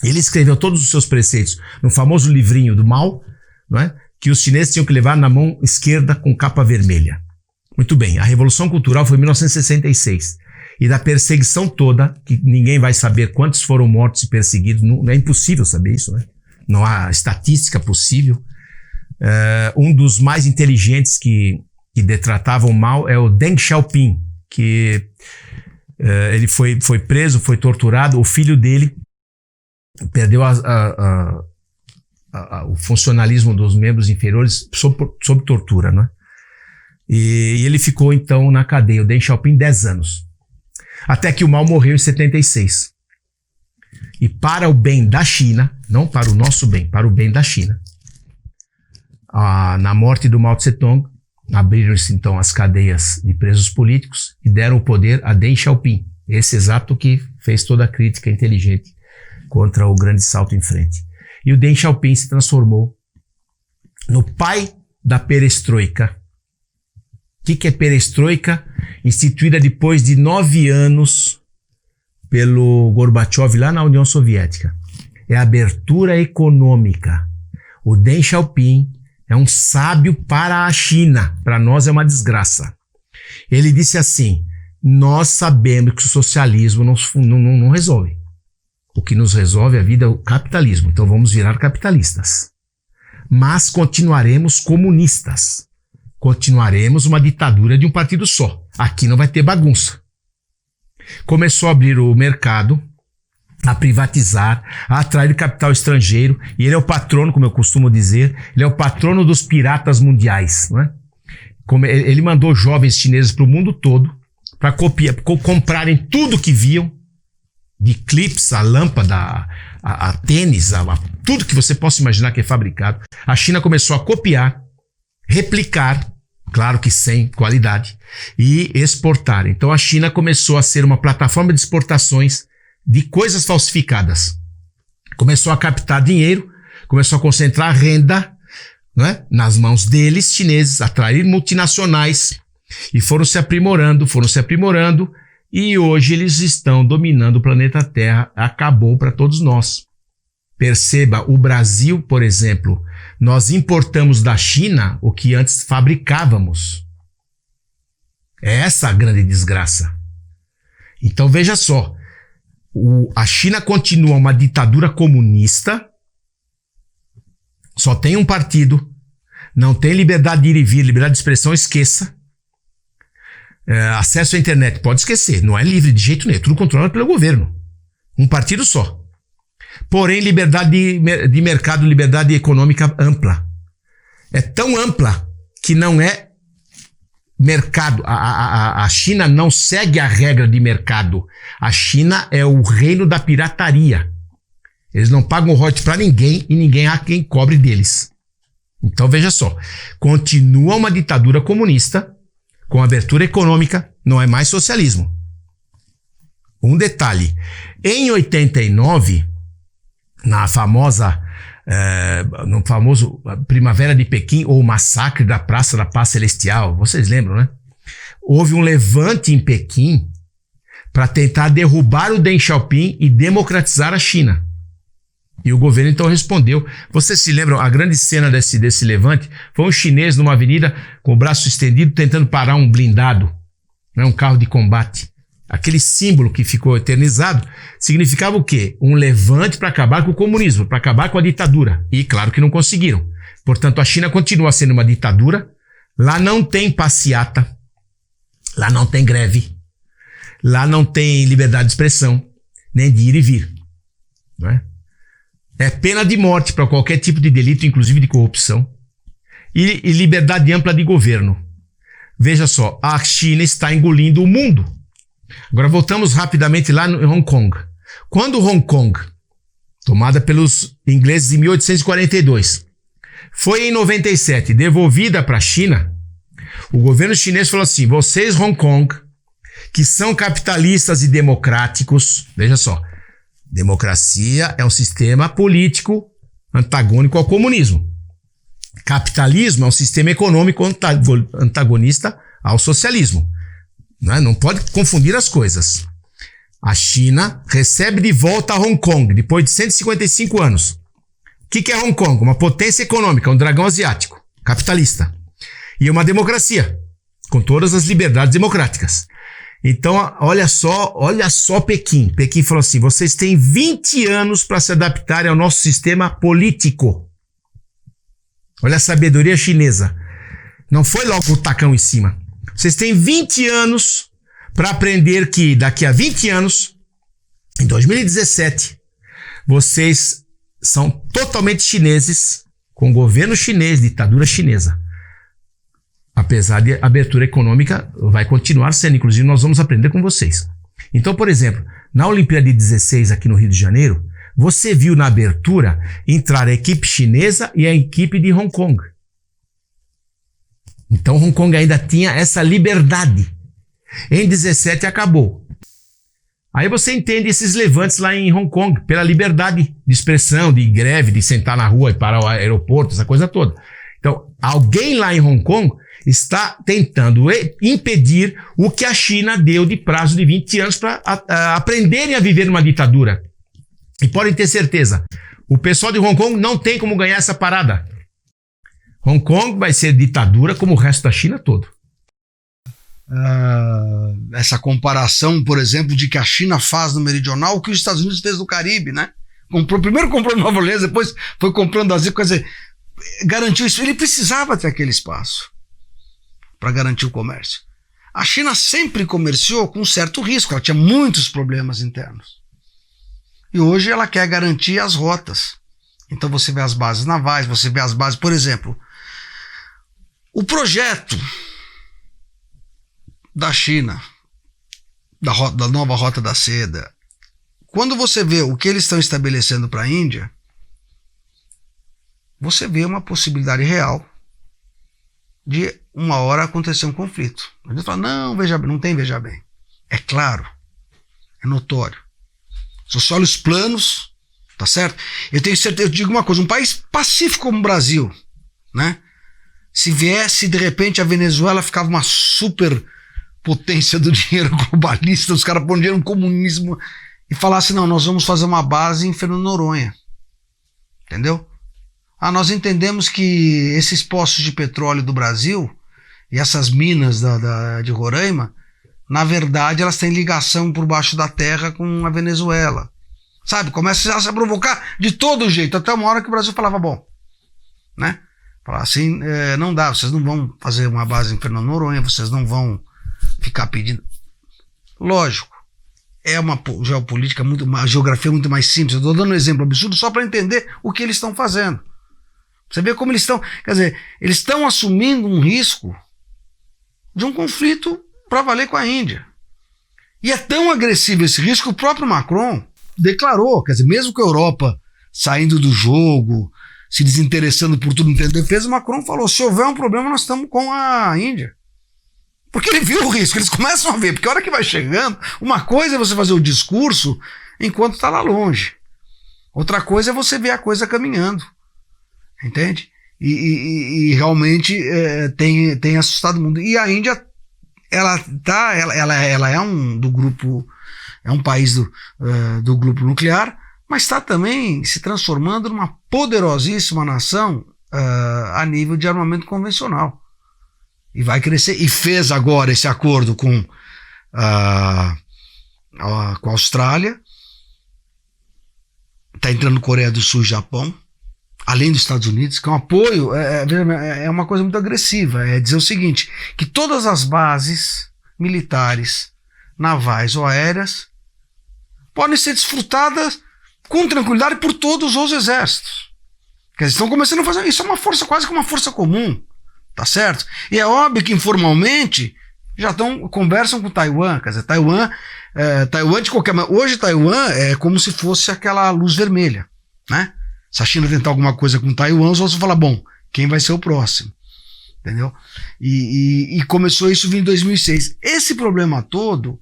A: Ele escreveu todos os seus preceitos no famoso livrinho do Mao, não é? Que os chineses tinham que levar na mão esquerda com capa vermelha. Muito bem, a Revolução Cultural foi em 1966. E da perseguição toda, que ninguém vai saber quantos foram mortos e perseguidos, não é impossível saber isso, né? Não há estatística possível. Um dos mais inteligentes que detratavam Mao é o Deng Xiaoping, que ele foi preso, foi torturado, o filho dele perdeu o funcionalismo dos membros inferiores sob tortura, né? E ele ficou então na cadeia, o Deng Xiaoping, 10 anos. Até que o Mao morreu em 76. E para o bem da China, não para o nosso bem, para o bem da China, na morte do Mao Tse Tung, abriram-se então as cadeias de presos políticos e deram o poder a Deng Xiaoping, esse exato que fez toda a crítica inteligente contra o grande salto em frente. E o Deng Xiaoping se transformou no pai da perestroika. O que é perestroika? Instituída depois de 9 anos pelo Gorbachev lá na União Soviética. É a abertura econômica. O Deng Xiaoping é um sábio para a China. Para nós é uma desgraça. Ele disse assim, nós sabemos que o socialismo não resolve. O que nos resolve a vida é o capitalismo. Então vamos virar capitalistas. Mas continuaremos comunistas. Continuaremos uma ditadura de um partido só. Aqui não vai ter bagunça. Começou a abrir o mercado, a privatizar, a atrair capital estrangeiro. E ele é o patrono, como eu costumo dizer, ele é o patrono dos piratas mundiais. Não é? Ele mandou jovens chineses para o mundo todo para comprarem tudo que viam, de clips, a lâmpada, a tênis, tudo que você possa imaginar que é fabricado. A China começou a copiar, replicar, claro que sem qualidade, e exportar. Então a China começou a ser uma plataforma de exportações de coisas falsificadas. Começou a captar dinheiro, começou a concentrar renda, né, nas mãos deles, chineses, atrair multinacionais, e foram se aprimorando, e hoje eles estão dominando o planeta Terra. Acabou para todos nós. Perceba, o Brasil, por exemplo, nós importamos da China o que antes fabricávamos. É essa a grande desgraça. Então veja só, A China continua uma ditadura comunista, só tem um partido, não tem liberdade de ir e vir, liberdade de expressão, esqueça. Acesso à internet, pode esquecer, não é livre de jeito nenhum, é tudo controlado pelo governo. Um partido só. Porém, liberdade de mercado, liberdade econômica ampla. É tão ampla que não é mercado. A China não segue a regra de mercado. A China é o reino da pirataria. Eles não pagam royalties para ninguém e ninguém há quem cobre deles. Então veja só, continua uma ditadura comunista com abertura econômica, não é mais socialismo. Um detalhe, em 89, no famoso Primavera de Pequim, ou Massacre da Praça da Paz Celestial, vocês lembram, né? Houve um levante em Pequim para tentar derrubar o Deng Xiaoping e democratizar a China. E o governo então respondeu. Vocês se lembram, a grande cena desse levante foi um chinês numa avenida com o braço estendido tentando parar um blindado, né, um carro de combate. Aquele símbolo que ficou eternizado significava o quê? Um levante para acabar com o comunismo, para acabar com a ditadura. E claro que não conseguiram. Portanto, a China continua sendo uma ditadura. Lá não tem passeata, lá não tem greve, lá não tem liberdade de expressão, nem de ir e vir. Não é? É pena de morte para qualquer tipo de delito, inclusive de corrupção, e liberdade ampla de governo. Veja só, a China está engolindo o mundo. Agora voltamos rapidamente lá em Hong Kong. Quando Hong Kong, tomada pelos ingleses em 1842, foi em 97 devolvida para a China, o governo chinês falou assim: vocês, Hong Kong, que são capitalistas e democráticos, veja só, democracia é um sistema político antagônico ao comunismo. Capitalismo é um sistema econômico antagonista ao socialismo. Não pode confundir as coisas. A China recebe de volta a Hong Kong depois de 155 anos. O que é Hong Kong? Uma potência econômica, um dragão asiático, capitalista. E uma democracia, com todas as liberdades democráticas. Então, olha só Pequim. Pequim falou assim: vocês têm 20 anos para se adaptarem ao nosso sistema político. Olha a sabedoria chinesa. Não foi logo o tacão em cima. Vocês têm 20 anos para aprender que daqui a 20 anos, em 2017, vocês são totalmente chineses, com governo chinês, ditadura chinesa. Apesar de abertura econômica, vai continuar sendo. Inclusive, nós vamos aprender com vocês. Então, por exemplo, na Olimpíada de 16 aqui no Rio de Janeiro, você viu na abertura entrar a equipe chinesa e a equipe de Hong Kong. Então, Hong Kong ainda tinha essa liberdade. Em 17 acabou. Aí você entende esses levantes lá em Hong Kong, pela liberdade de expressão, de greve, de sentar na rua e parar o aeroporto, essa coisa toda. Então, alguém lá em Hong Kong está tentando impedir o que a China deu de prazo de 20 anos para aprenderem a viver numa ditadura. E podem ter certeza, o pessoal de Hong Kong não tem como ganhar essa parada. Hong Kong vai ser ditadura como o resto da China todo.
B: Essa comparação, por exemplo, de que a China faz no meridional o que os Estados Unidos fez no Caribe, né? Primeiro comprou Nova Orleans, depois foi comprando Asilo, quer dizer, garantiu isso. Ele precisava ter aquele espaço para garantir o comércio. A China sempre comerciou com um certo risco, ela tinha muitos problemas internos. E hoje ela quer garantir as rotas. Então você vê as bases navais, você vê as bases, por exemplo, o projeto da China, da nova Rota da Seda, quando você vê o que eles estão estabelecendo para a Índia, você vê uma possibilidade real de uma hora acontecer um conflito. A gente fala, não, veja bem, não tem veja bem. É claro, é notório. Se você olha os planos, tá certo? Eu tenho certeza, eu digo uma coisa, um país pacífico como o Brasil, né? Se viesse, de repente, a Venezuela ficava uma super potência do dinheiro globalista, os caras põem dinheiro no comunismo e falassem, não, nós vamos fazer uma base em Fernando Noronha. Entendeu? Nós entendemos que esses poços de petróleo do Brasil e essas minas de Roraima, na verdade, elas têm ligação por baixo da terra com a Venezuela. Sabe? Começa a se provocar de todo jeito, até uma hora que o Brasil falava, bom, né? Falar assim, não dá, vocês não vão fazer uma base em Fernando Noronha, vocês não vão ficar pedindo. Lógico, é uma geopolítica, uma geografia muito mais simples. Eu estou dando um exemplo absurdo só para entender o que eles estão fazendo. Você vê como eles estão, quer dizer, eles estão assumindo um risco de um conflito para valer com a Índia. E é tão agressivo esse risco que o próprio Macron declarou, quer dizer, mesmo que a Europa saindo do jogo, se desinteressando por tudo em termos de defesa, o Macron falou, se houver um problema nós estamos com a Índia. Porque ele viu o risco, eles começam a ver, porque a hora que vai chegando, uma coisa é você fazer o discurso enquanto está lá longe. Outra coisa é você ver a coisa caminhando. Entende? E realmente tem assustado o mundo. E a Índia, ela é um país do grupo nuclear, mas está também se transformando numa poderosíssima nação a nível de armamento convencional. E vai crescer. E fez agora esse acordo com a Austrália. Está entrando Coreia do Sul e Japão, além dos Estados Unidos, que é um apoio, é uma coisa muito agressiva. É dizer o seguinte, que todas as bases militares, navais ou aéreas podem ser desfrutadas com tranquilidade por todos os exércitos. Quer dizer, estão começando a fazer isso, é uma força, quase que uma força comum, tá certo? E é óbvio que informalmente já conversam com Taiwan, quer dizer, Taiwan de qualquer maneira, hoje Taiwan é como se fosse aquela luz vermelha, né? Se a China tentar alguma coisa com Taiwan, os outros vão falar, bom, quem vai ser o próximo? Entendeu? E começou isso em 2006. Esse problema todo,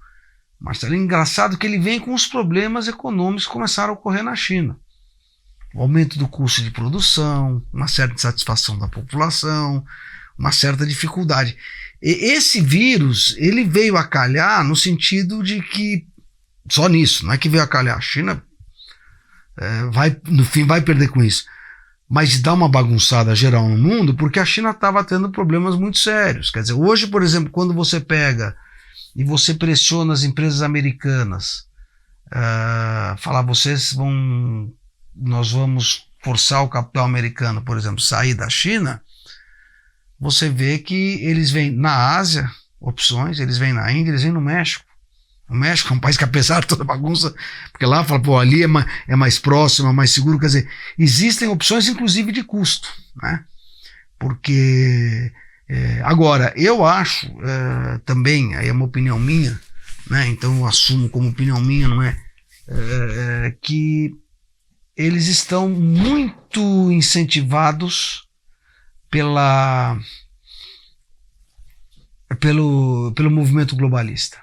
B: Marcelo, é engraçado que ele vem com os problemas econômicos que começaram a ocorrer na China. O aumento do custo de produção, uma certa insatisfação da população, uma certa dificuldade. Esse vírus, ele veio a calhar no sentido de que, só nisso, não é que veio a calhar, a China no fim vai perder com isso, mas de dar uma bagunçada geral no mundo, porque a China estava tendo problemas muito sérios. Quer dizer, hoje, por exemplo, quando você pega e você pressiona as empresas americanas, falar, nós vamos forçar o capital americano, por exemplo, sair da China, você vê que eles vêm na Ásia, opções, eles vêm na Índia, eles vêm no México. O México é um país que, apesar de toda a bagunça, porque lá fala, pô, ali é mais próximo, é mais seguro, quer dizer, existem opções inclusive de custo, né? Porque, agora, eu acho também, aí é uma opinião minha, né? Então eu assumo como opinião minha, não é? Que eles estão muito incentivados pelo movimento globalista.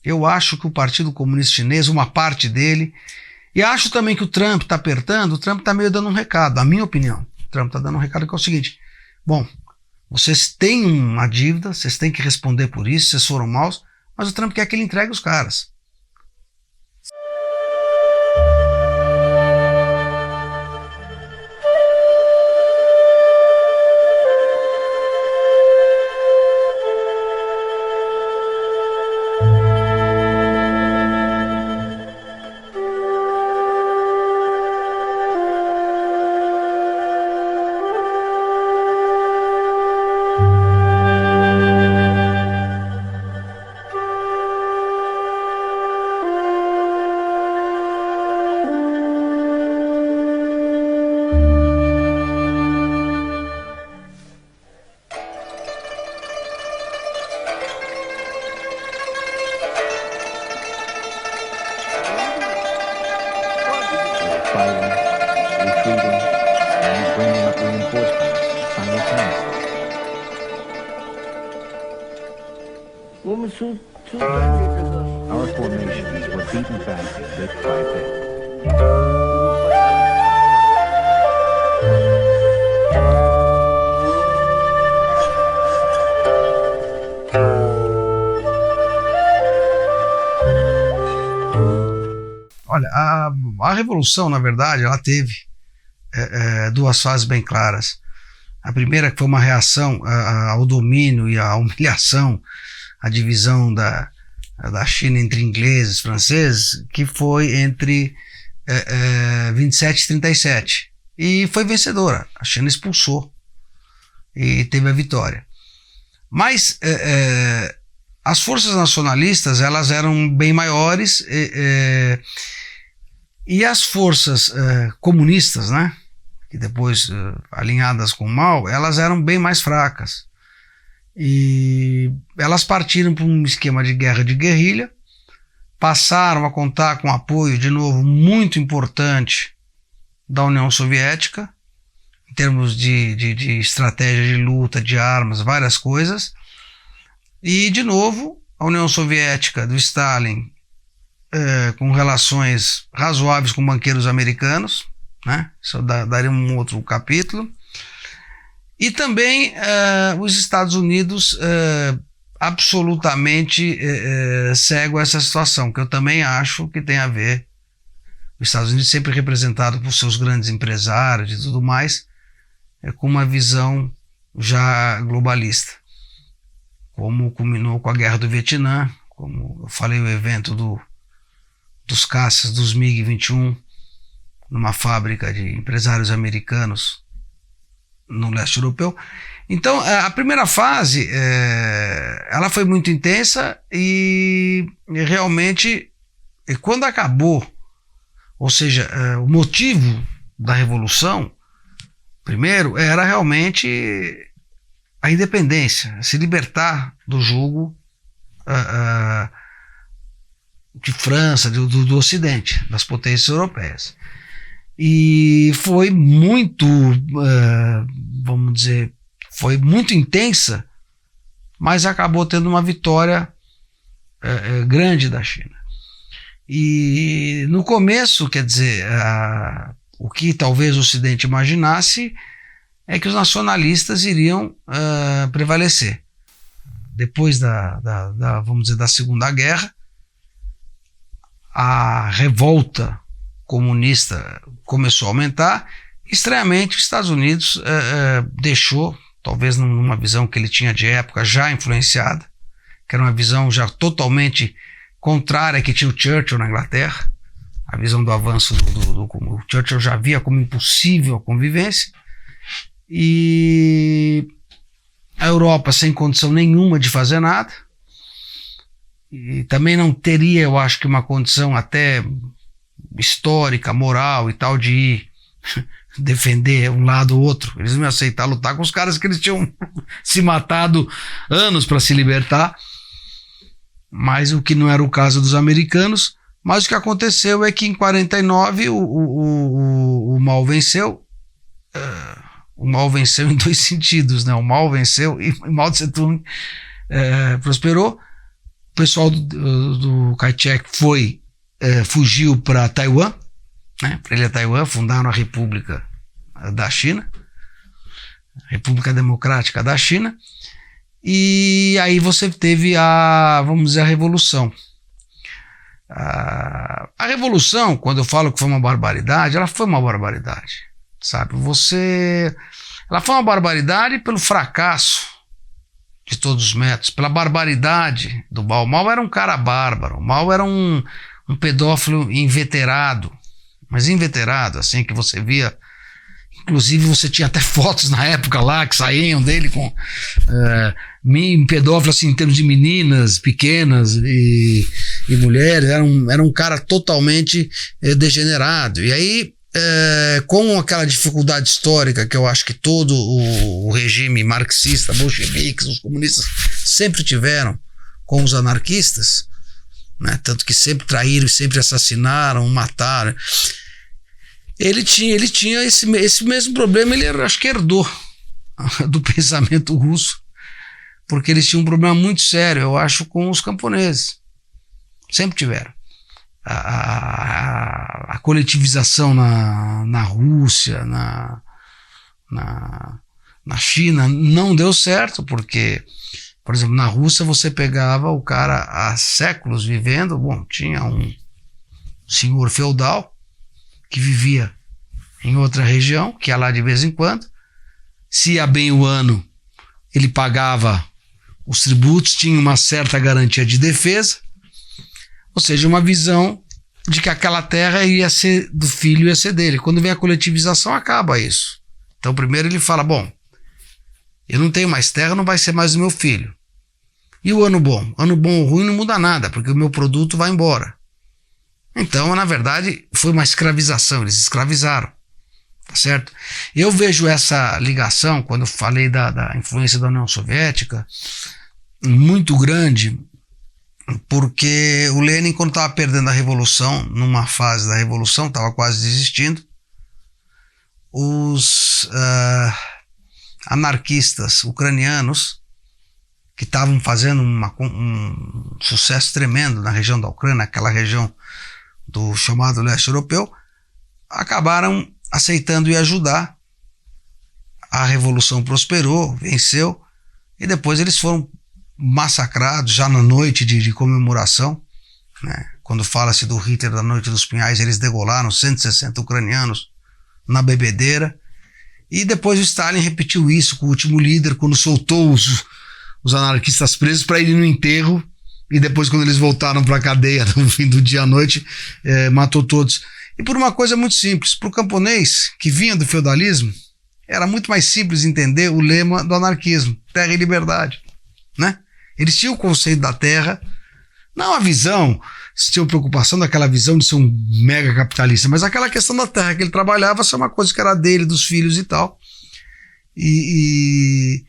B: Eu acho que o Partido Comunista Chinês, uma parte dele, e acho também que o Trump está apertando, o Trump está meio dando um recado, a minha opinião. O Trump está dando um recado que é o seguinte, bom, vocês têm uma dívida, vocês têm que responder por isso, vocês foram maus, mas o Trump quer que ele entregue os caras.
C: Our formations were beaten back bit by bit.
B: Olha, a Revolução, na verdade, ela teve duas fases bem claras. A primeira, que foi uma reação ao domínio e à humilhação, a divisão da China entre ingleses e franceses, que foi entre 27 e 37. E foi vencedora. A China expulsou e teve a vitória. Mas as forças nacionalistas, elas eram bem maiores, e as forças comunistas, né, que depois alinhadas com o Mao, elas eram bem mais fracas. E elas partiram para um esquema de guerra de guerrilha, passaram a contar com apoio, de novo, muito importante da União Soviética, em termos de estratégia de luta, de armas, várias coisas. E, de novo, a União Soviética do Stalin, com relações razoáveis com banqueiros americanos, né? Isso daria um outro capítulo. E também os Estados Unidos absolutamente cego a essa situação, que eu também acho que tem a ver. Os Estados Unidos sempre representado por seus grandes empresários e tudo mais, com uma visão já globalista, como culminou com a Guerra do Vietnã, como eu falei, o evento dos caças dos MiG-21 numa fábrica de empresários americanos no leste europeu. Então, a primeira fase, ela foi muito intensa e realmente, quando acabou, ou seja, o motivo da revolução, primeiro, era realmente a independência, se libertar do jugo de França, do Ocidente, das potências europeias. E foi muito, vamos dizer, foi muito intensa, mas acabou tendo uma vitória grande da China. E no começo, quer dizer, o que talvez o Ocidente imaginasse é que os nacionalistas iriam prevalecer. Depois vamos dizer, da Segunda Guerra, a revolta comunista começou a aumentar. Estranhamente, os Estados Unidos deixou, talvez numa visão que ele tinha de época já influenciada, que era uma visão já totalmente contrária que tinha o Churchill na Inglaterra, a visão do avanço o Churchill já via como impossível a convivência, e a Europa sem condição nenhuma de fazer nada, e também não teria, eu acho que uma condição até histórica, moral e tal, de ir defender um lado ou outro. Eles não iam aceitar lutar com os caras que eles tinham se matado anos para se libertar, mas o que não era o caso dos americanos. Mas o que aconteceu é que em 49 o Mao venceu. O Mao venceu em dois sentidos, né? O Mao venceu e Mao Tse-tung prosperou. O pessoal do Kai-shek fugiu para Taiwan, né? Para a ilha Taiwan, fundaram a República da China, República Democrática da China, e aí você teve vamos dizer, a Revolução. A Revolução, quando eu falo que foi uma barbaridade, ela foi uma barbaridade, sabe? Ela foi uma barbaridade pelo fracasso de todos os métodos, pela barbaridade do Mao. O Mao era um cara bárbaro, o Mao era um pedófilo inveterado, mas inveterado, assim, que você via, inclusive você tinha até fotos na época lá que saíam dele com pedófilo, assim, em termos de meninas pequenas e mulheres. Era um cara totalmente degenerado. E aí, com aquela dificuldade histórica que eu acho que todo o regime marxista, bolcheviques, os comunistas sempre tiveram com os anarquistas, né? Tanto que sempre traíram, sempre assassinaram, mataram. Ele tinha esse mesmo problema. Ele acho que herdou do pensamento russo, porque eles tinham um problema muito sério, eu acho, com os camponeses. Sempre tiveram. A coletivização na Rússia, na China, não deu certo, porque, por exemplo, na Rússia você pegava o cara há séculos vivendo, tinha um senhor feudal que vivia em outra região, que ia lá de vez em quando. Se ia bem o ano, ele pagava os tributos, tinha uma certa garantia de defesa, ou seja, uma visão de que aquela terra ia ser do filho, ia ser dele. Quando vem a coletivização, acaba isso. Então, primeiro ele fala, bom, eu não tenho mais terra, não vai ser mais do meu filho. E o ano bom? Ano bom ou ruim não muda nada, porque o meu produto vai embora. Então, na verdade, foi uma escravização, eles escravizaram. Tá certo? Eu vejo essa ligação, quando eu falei da influência da União Soviética, muito grande, porque o Lenin, quando estava perdendo a revolução, numa fase da revolução, estava quase desistindo, os anarquistas ucranianos, que estavam fazendo um sucesso tremendo na região da Ucrânia, aquela região do chamado leste europeu, acabaram aceitando e ajudar. A revolução prosperou, venceu, e depois eles foram massacrados já na noite de comemoração, né? Quando fala-se do Hitler da Noite dos Pinhais, eles degolaram 160 ucranianos na bebedeira, e depois o Stalin repetiu isso com o último líder, quando soltou os anarquistas presos para ir no enterro, e depois, quando eles voltaram para a cadeia no fim do dia à noite, matou todos. E por uma coisa muito simples, para o camponês que vinha do feudalismo, era muito mais simples entender o lema do anarquismo, terra e liberdade, né? Eles tinham o conceito da terra, não a visão, eles tinham preocupação daquela visão de ser um mega capitalista, mas aquela questão da terra que ele trabalhava, ser uma coisa que era dele, dos filhos e tal. E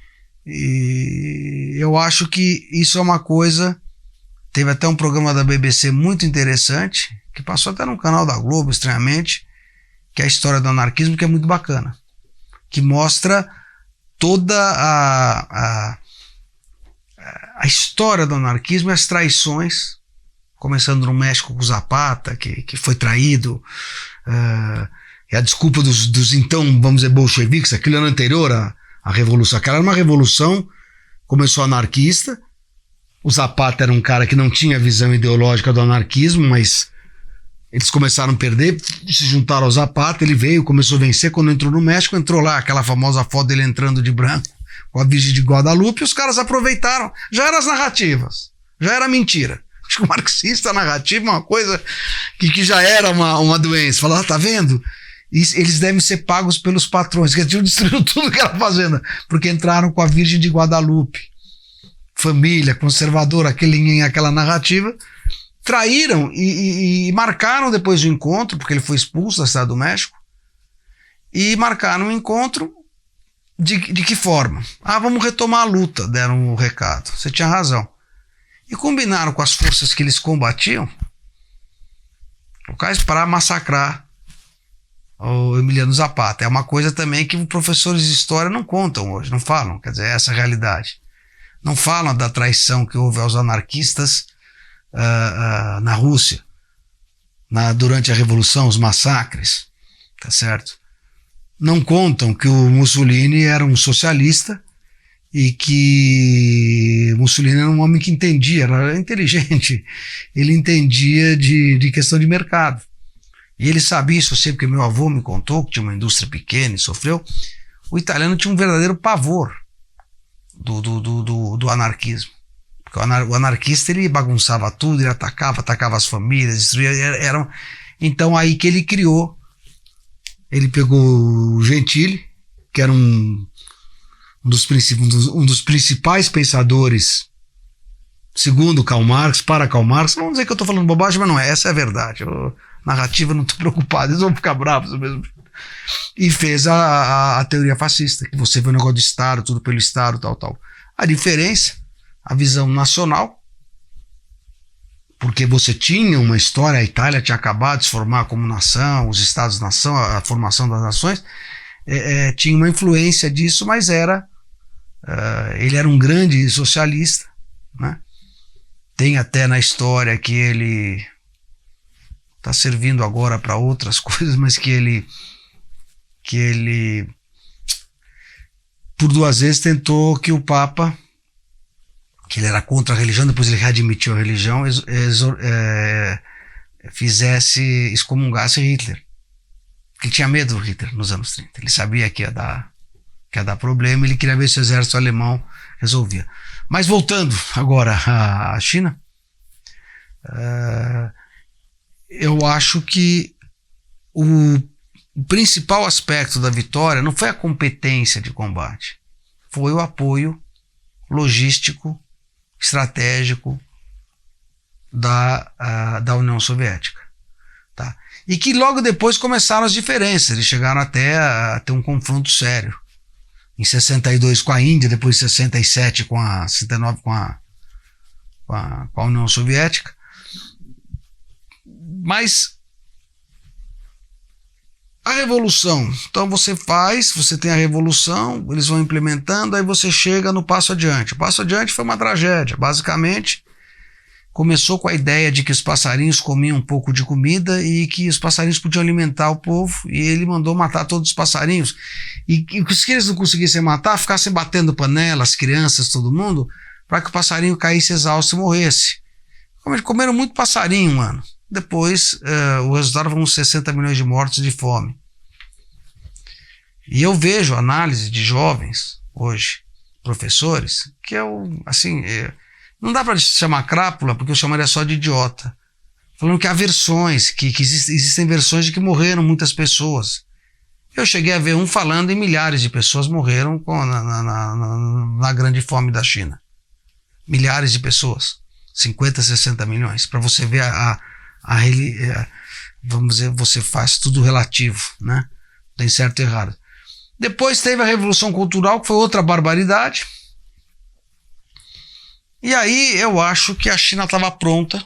B: eu acho que isso é uma coisa. Teve até um programa da BBC muito interessante, que passou até no canal da Globo, estranhamente, que é a história do anarquismo, que é muito bacana, que mostra toda a história do anarquismo e as traições, começando no México com o Zapata, que foi traído, e a desculpa dos então, vamos dizer, bolcheviques, aquele ano anterior à revolução. Aquela era uma revolução, começou anarquista. O Zapata era um cara que não tinha visão ideológica do anarquismo, mas eles começaram a perder, se juntaram ao Zapata, ele veio, começou a vencer. Quando entrou no México, entrou lá aquela famosa foto dele entrando de branco com a Virgem de Guadalupe, e os caras aproveitaram. Já eram as narrativas, já era mentira. Acho que o marxista, a narrativa é uma coisa que já era uma doença. Falaram, tá vendo? Eles devem ser pagos pelos patrões, que tinham destruído tudo que era fazenda, porque entraram com a Virgem de Guadalupe. Família, conservadora, aquela narrativa, traíram e marcaram depois do encontro, porque ele foi expulso da cidade do México, e marcaram o encontro de que forma? Vamos retomar a luta, deram o recado. Você tinha razão. E combinaram com as forças que eles combatiam, locais para massacrar o Emiliano Zapata. É uma coisa também que os professores de história não contam hoje, não falam, quer dizer, essa é a realidade. Não falam da traição que houve aos anarquistas na Rússia, durante a Revolução, os massacres, tá certo? Não contam que o Mussolini era um socialista e que Mussolini era um homem que entendia, era inteligente, ele entendia de questão de mercado. E ele sabia isso, eu sei porque meu avô me contou, que tinha uma indústria pequena e sofreu. O italiano tinha um verdadeiro pavor do anarquismo. Porque o anarquista, ele bagunçava tudo, ele atacava as famílias, destruía. Então aí que ele criou, ele pegou o Gentili, que era um dos principais pensadores, segundo Karl Marx, para Karl Marx. Vamos dizer que eu estou falando bobagem, mas não é, essa é a verdade. Narrativa, não estou preocupado, eles vão ficar bravos mesmo. E fez a teoria fascista, que você vê o negócio de Estado, tudo pelo Estado, tal. A diferença, a visão nacional, porque você tinha uma história, a Itália tinha acabado de se formar como nação, os Estados-nação, a formação das nações, tinha uma influência disso, mas ele era um grande socialista, né? Tem até na história que ele está servindo agora para outras coisas, mas que ele por 2 vezes tentou que o Papa, que ele era contra a religião, depois ele readmitiu a religião, excomungasse Hitler. Ele tinha medo do Hitler nos anos 30. Ele sabia que ia dar problema, ele queria ver se o exército alemão resolvia. Mas voltando agora à China, eu acho que o principal aspecto da vitória não foi a competência de combate, foi o apoio logístico, estratégico da União Soviética. Tá? E que logo depois começaram as diferenças, eles chegaram até a ter um confronto sério. Em 62 com a Índia, depois em 67 69 com a União Soviética. Mas a revolução, então você tem a revolução, eles vão implementando, aí você chega no passo adiante. O passo adiante foi uma tragédia, basicamente começou com a ideia de que os passarinhos comiam um pouco de comida e que os passarinhos podiam alimentar o povo, e ele mandou matar todos os passarinhos. E se eles não conseguissem matar, ficassem batendo panela, as crianças, todo mundo, para que o passarinho caísse exausto e morresse. Comeram muito passarinho, mano. Depois, o resultado foram uns 60 milhões de mortos de fome. E eu vejo análise de jovens, hoje, professores, que não dá para chamar crápula, porque eu chamaria só de idiota. Falando que há versões, que existem versões de que morreram muitas pessoas. Eu cheguei a ver um falando em milhares de pessoas morreram na grande fome da China. Milhares de pessoas. 50, 60 milhões. Para você ver vamos dizer, você faz tudo relativo, né? Tem certo e errado. Depois teve a Revolução Cultural, que foi outra barbaridade. E aí eu acho que a China estava pronta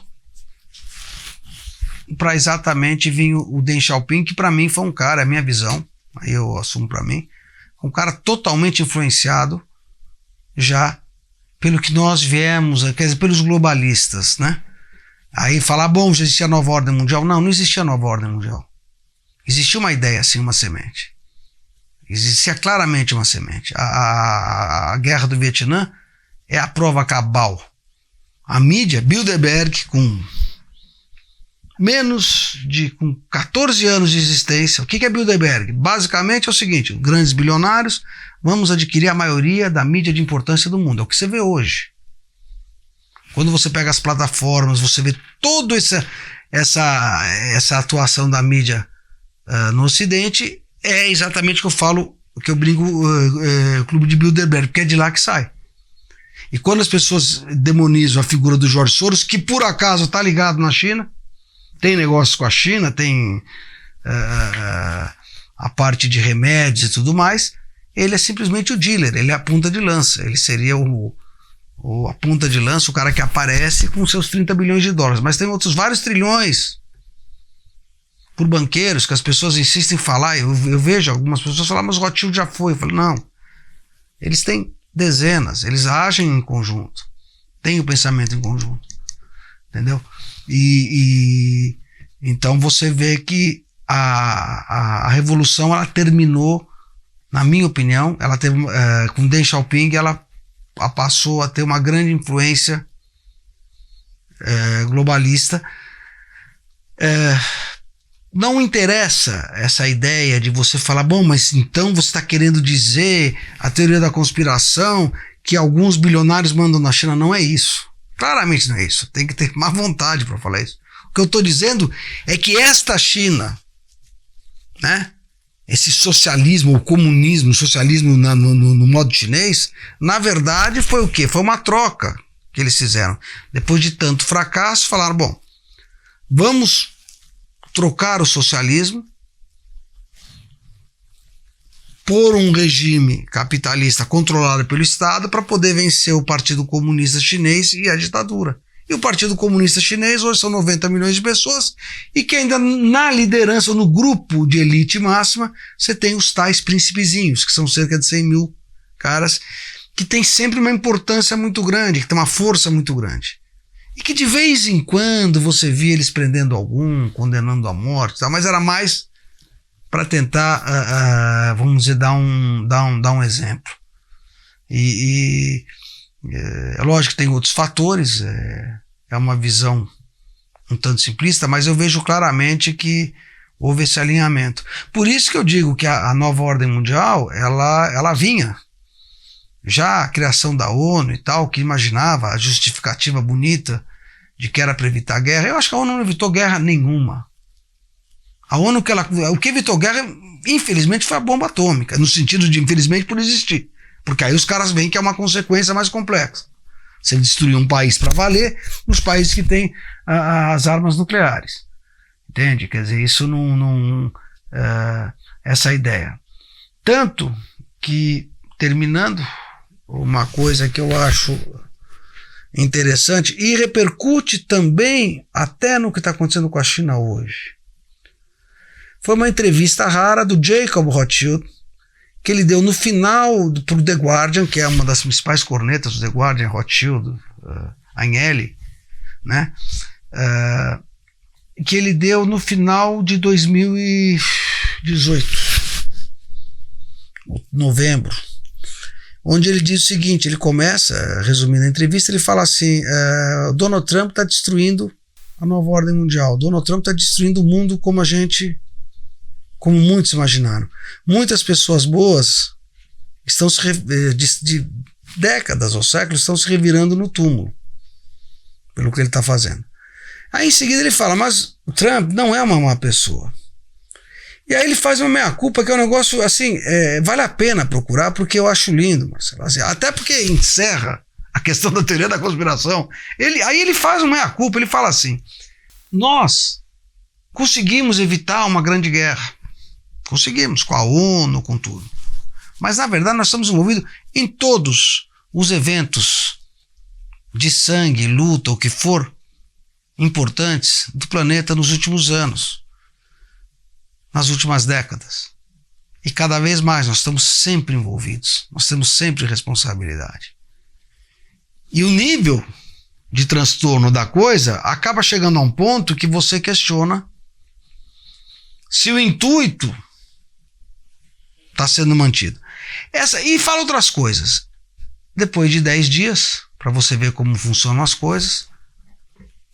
B: para exatamente vir o Deng Xiaoping, que para mim foi um cara, é a minha visão, aí eu assumo para mim, um cara totalmente influenciado já pelo que nós viemos, quer dizer, pelos globalistas, né? Aí falar, bom, já existia a nova ordem mundial. Não existia a nova ordem mundial. Existia uma ideia assim, uma semente. Existia claramente uma semente. A guerra do Vietnã é a prova cabal. A mídia, Bilderberg, com 14 anos de existência. O que é Bilderberg? Basicamente é o seguinte: grandes bilionários, vamos adquirir a maioria da mídia de importância do mundo. É o que você vê hoje. Quando você pega as plataformas, você vê toda essa atuação da mídia no Ocidente, é exatamente o que eu falo, o que eu brinco, o Clube de Bilderberg, porque é de lá que sai. E quando as pessoas demonizam a figura do George Soros, que por acaso está ligado na China, tem negócios com a China, tem a parte de remédios e tudo mais, ele é simplesmente o dealer, ele é a ponta de lança, ele seria a ponta de lança, o cara que aparece com seus 30 bilhões de dólares, mas tem outros vários trilhões por banqueiros que as pessoas insistem em falar. Eu vejo algumas pessoas falar, mas o Rothschild já foi. Eu falo, não, eles têm dezenas, eles agem em conjunto, têm o pensamento em conjunto, entendeu? E então você vê que a revolução, ela terminou, na minha opinião, ela teve com Deng Xiaoping, ela passou a ter uma grande influência globalista. Não interessa essa ideia de você falar, bom, mas então você está querendo dizer a teoria da conspiração, que alguns bilionários mandam na China. Não é isso. Claramente não é isso. Tem que ter má vontade para falar isso. O que eu estou dizendo é que esta China, né, esse socialismo, o comunismo, o socialismo no modo chinês, na verdade foi o quê? Foi uma troca que eles fizeram. Depois de tanto fracasso, falaram, bom, vamos trocar o socialismo por um regime capitalista controlado pelo Estado para poder vencer o Partido Comunista Chinês e a ditadura. E o Partido Comunista Chinês hoje são 90 milhões de pessoas, e que ainda na liderança, no grupo de elite máxima, você tem os tais príncipezinhos, que são cerca de 100 mil caras, que tem sempre uma importância muito grande, que tem uma força muito grande. E que de vez em quando você via eles prendendo algum, condenando à morte, mas era mais para tentar, vamos dizer, dar um exemplo. É lógico que tem outros fatores, é uma visão um tanto simplista, mas eu vejo claramente que houve esse alinhamento. Por isso que eu digo que a nova ordem mundial, ela vinha já a criação da ONU e tal, que imaginava a justificativa bonita de que era para evitar guerra, eu acho que a ONU não evitou guerra nenhuma. A ONU, o que evitou guerra, infelizmente, foi a bomba atômica, no sentido de, infelizmente, por existir. Porque aí os caras veem que é uma consequência mais complexa. Você destruir um país para valer, nos países que têm as armas nucleares. Entende? Quer dizer, isso essa ideia. Tanto que, terminando, uma coisa que eu acho interessante, e repercute também até no que está acontecendo com a China hoje. Foi uma entrevista rara do Jacob Rothschild, que ele deu no final para o The Guardian, que é uma das principais cornetas do The Guardian, Rothschild, Agnelli, né? Que ele deu no final de 2018, novembro, onde ele diz o seguinte, ele começa, resumindo a entrevista, ele fala assim, Donald Trump está destruindo a nova ordem mundial, Donald Trump está destruindo o mundo como muitos imaginaram. Muitas pessoas boas estão de décadas ou séculos estão se revirando no túmulo pelo que ele está fazendo. Aí em seguida ele fala, mas o Trump não é uma má pessoa. E aí ele faz uma meia-culpa, que é um negócio assim, vale a pena procurar, porque eu acho lindo, Marcelo. Assim, até porque encerra a questão da teoria da conspiração. Aí ele faz uma meia-culpa, ele fala assim, nós conseguimos evitar uma grande guerra. Conseguimos, com a ONU, com tudo. Mas, na verdade, nós estamos envolvidos em todos os eventos de sangue, luta, o que for, importantes do planeta nos últimos anos, nas últimas décadas. E cada vez mais nós estamos sempre envolvidos, nós temos sempre responsabilidade. E o nível de transtorno da coisa acaba chegando a um ponto que você questiona se o intuito está sendo mantido. E fala outras coisas. Depois de 10 dias, para você ver como funcionam as coisas,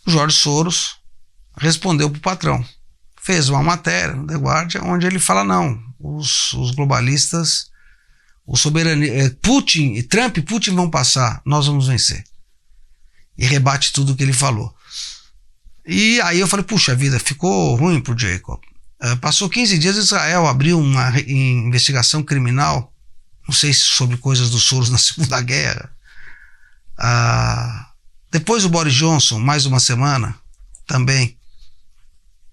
B: o George Soros respondeu para o patrão. Fez uma matéria no The Guardian, onde ele fala, não, os globalistas, Trump e Putin vão passar, nós vamos vencer. E rebate tudo o que ele falou. E aí eu falei, puxa vida, ficou ruim pro Jacob. Passou 15 dias, Israel abriu uma investigação criminal, não sei se sobre coisas do Soros na Segunda Guerra. Depois o Boris Johnson, mais uma semana, também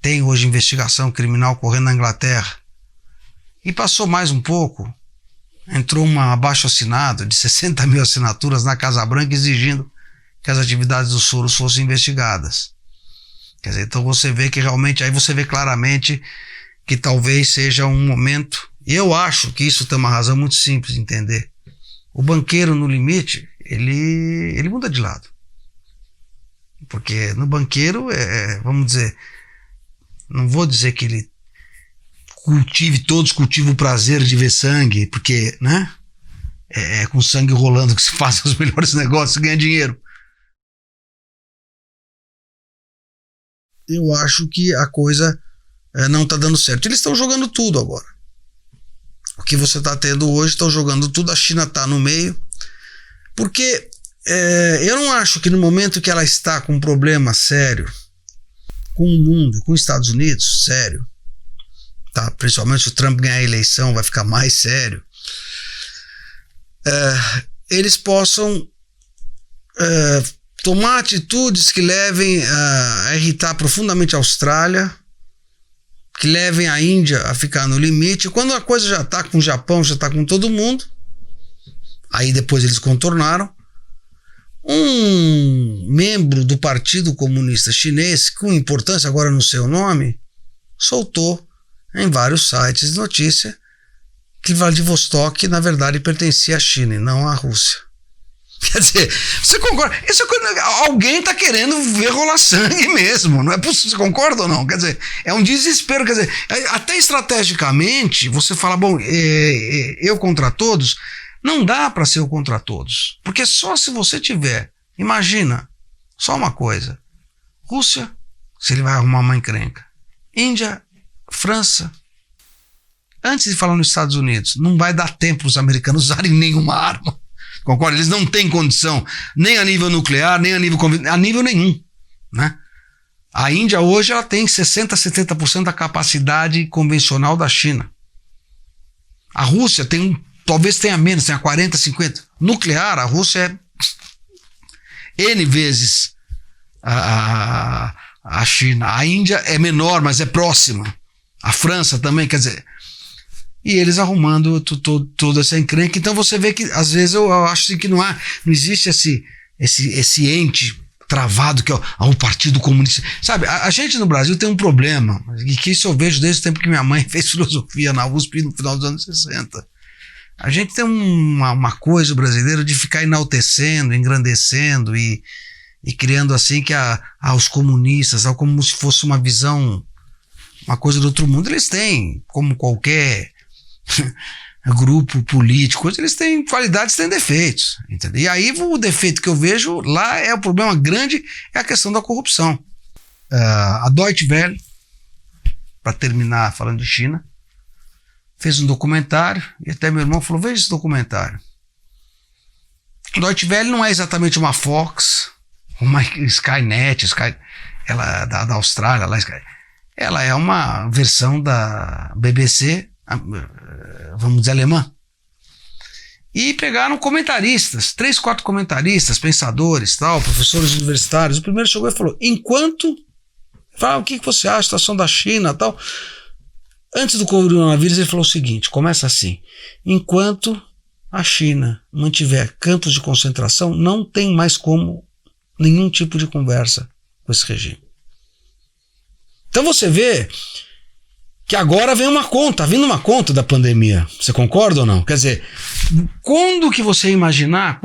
B: tem hoje investigação criminal correndo na Inglaterra. E passou mais um pouco, entrou um abaixo-assinado de 60 mil assinaturas na Casa Branca exigindo que as atividades do Soros fossem investigadas. Quer dizer, então você vê que realmente, aí você vê claramente que talvez seja um momento, e eu acho que isso tem uma razão muito simples de entender. O banqueiro no limite, ele muda de lado. Porque no banqueiro, vamos dizer, não vou dizer que ele todos cultivam o prazer de ver sangue, porque, né? É com sangue rolando que se fazem os melhores negócios e ganha dinheiro. Eu acho que a coisa não está dando certo. Eles estão jogando tudo agora. O que você está tendo hoje, estão jogando tudo, a China está no meio, porque eu não acho que no momento que ela está com um problema sério com o mundo, com os Estados Unidos, sério, tá? Principalmente se o Trump ganhar a eleição, vai ficar mais sério, eles possam tomar atitudes que levem a irritar profundamente a Austrália, que levem a Índia a ficar no limite. Quando a coisa já está com o Japão, já está com todo mundo, aí depois eles contornaram. Um membro do Partido Comunista Chinês, com importância, agora não sei o nome, soltou em vários sites de notícia que Vladivostok, na verdade, pertencia à China e não à Rússia. Quer dizer, você concorda? Alguém está querendo ver rolar sangue mesmo, não é possível, você concorda ou não? Quer dizer, é um desespero, quer dizer, até estrategicamente, você fala, bom, eu contra todos, não dá para ser eu contra todos, porque só se você tiver, imagina, só uma coisa, Rússia, se ele vai arrumar uma encrenca, Índia, França, antes de falar nos Estados Unidos, não vai dar tempo para os americanos usarem nenhuma arma. Concorda? Eles não têm condição, nem a nível nuclear, nem a nível nenhum, né? A Índia hoje ela tem 60%, 70% da capacidade convencional da China. A Rússia talvez tenha menos, tenha 40%, 50%. Nuclear, a Rússia é N vezes a China. A Índia é menor, mas é próxima. A França também, quer dizer... E eles arrumando toda essa encrenca. Então você vê que, às vezes, eu acho assim, que não existe esse ente travado que é o Partido Comunista. Sabe, a gente no Brasil tem um problema, e que isso eu vejo desde o tempo que minha mãe fez filosofia na USP no final dos anos 60. A gente tem uma coisa brasileira de ficar enaltecendo, engrandecendo e criando assim que os comunistas, como se fosse uma visão, uma coisa do outro mundo. Eles têm, como qualquer grupo político, eles têm qualidades, têm defeitos, entendeu? E aí o defeito que eu vejo lá o problema grande é a questão da corrupção. A Deutsche Welle, para terminar falando de China, fez um documentário e até meu irmão falou, veja esse documentário. A Deutsche Welle não é exatamente uma Fox, uma Skynet, ela da Austrália, ela é uma versão da BBC, vamos dizer, alemã. E pegaram comentaristas, 3, 4 comentaristas, pensadores, professores universitários. O primeiro chegou e falou, o que você acha da situação da China, tal? Antes do coronavírus, ele falou o seguinte, começa assim, enquanto a China mantiver campos de concentração, não tem mais como nenhum tipo de conversa com esse regime. Então você vê que agora vem vindo uma conta da pandemia. Você concorda ou não? Quer dizer, quando você imaginar,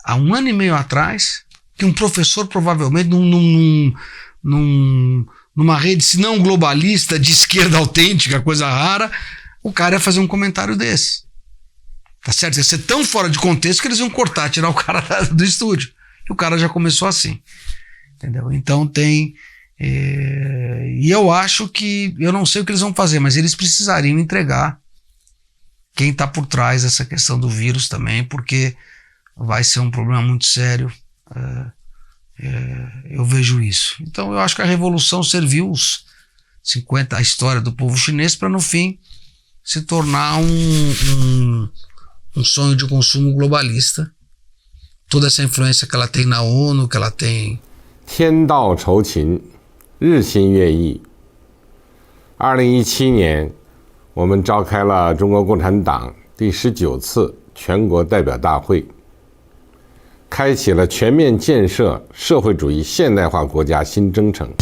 B: há 1 ano e meio atrás, que um professor provavelmente numa rede, se não globalista, de esquerda autêntica, coisa rara, o cara ia fazer um comentário desse. Tá certo? Ia ser tão fora de contexto que eles iam cortar, tirar o cara do estúdio. E o cara já começou assim. Entendeu? Então e eu acho que, eu não sei o que eles vão fazer, mas eles precisariam entregar quem está por trás dessa questão do vírus também, porque vai ser um problema muito sério. Eu vejo isso. Então eu acho que a revolução serviu a história do povo chinês para no fim se tornar um sonho de consumo globalista. Toda essa influência que ela tem na ONU, que ela tem...
D: 天道酬勤，日新月异。2017年，我们召开了中国共产党第19次全国代表大会，开启了全面建设社会主义现代化国家新征程。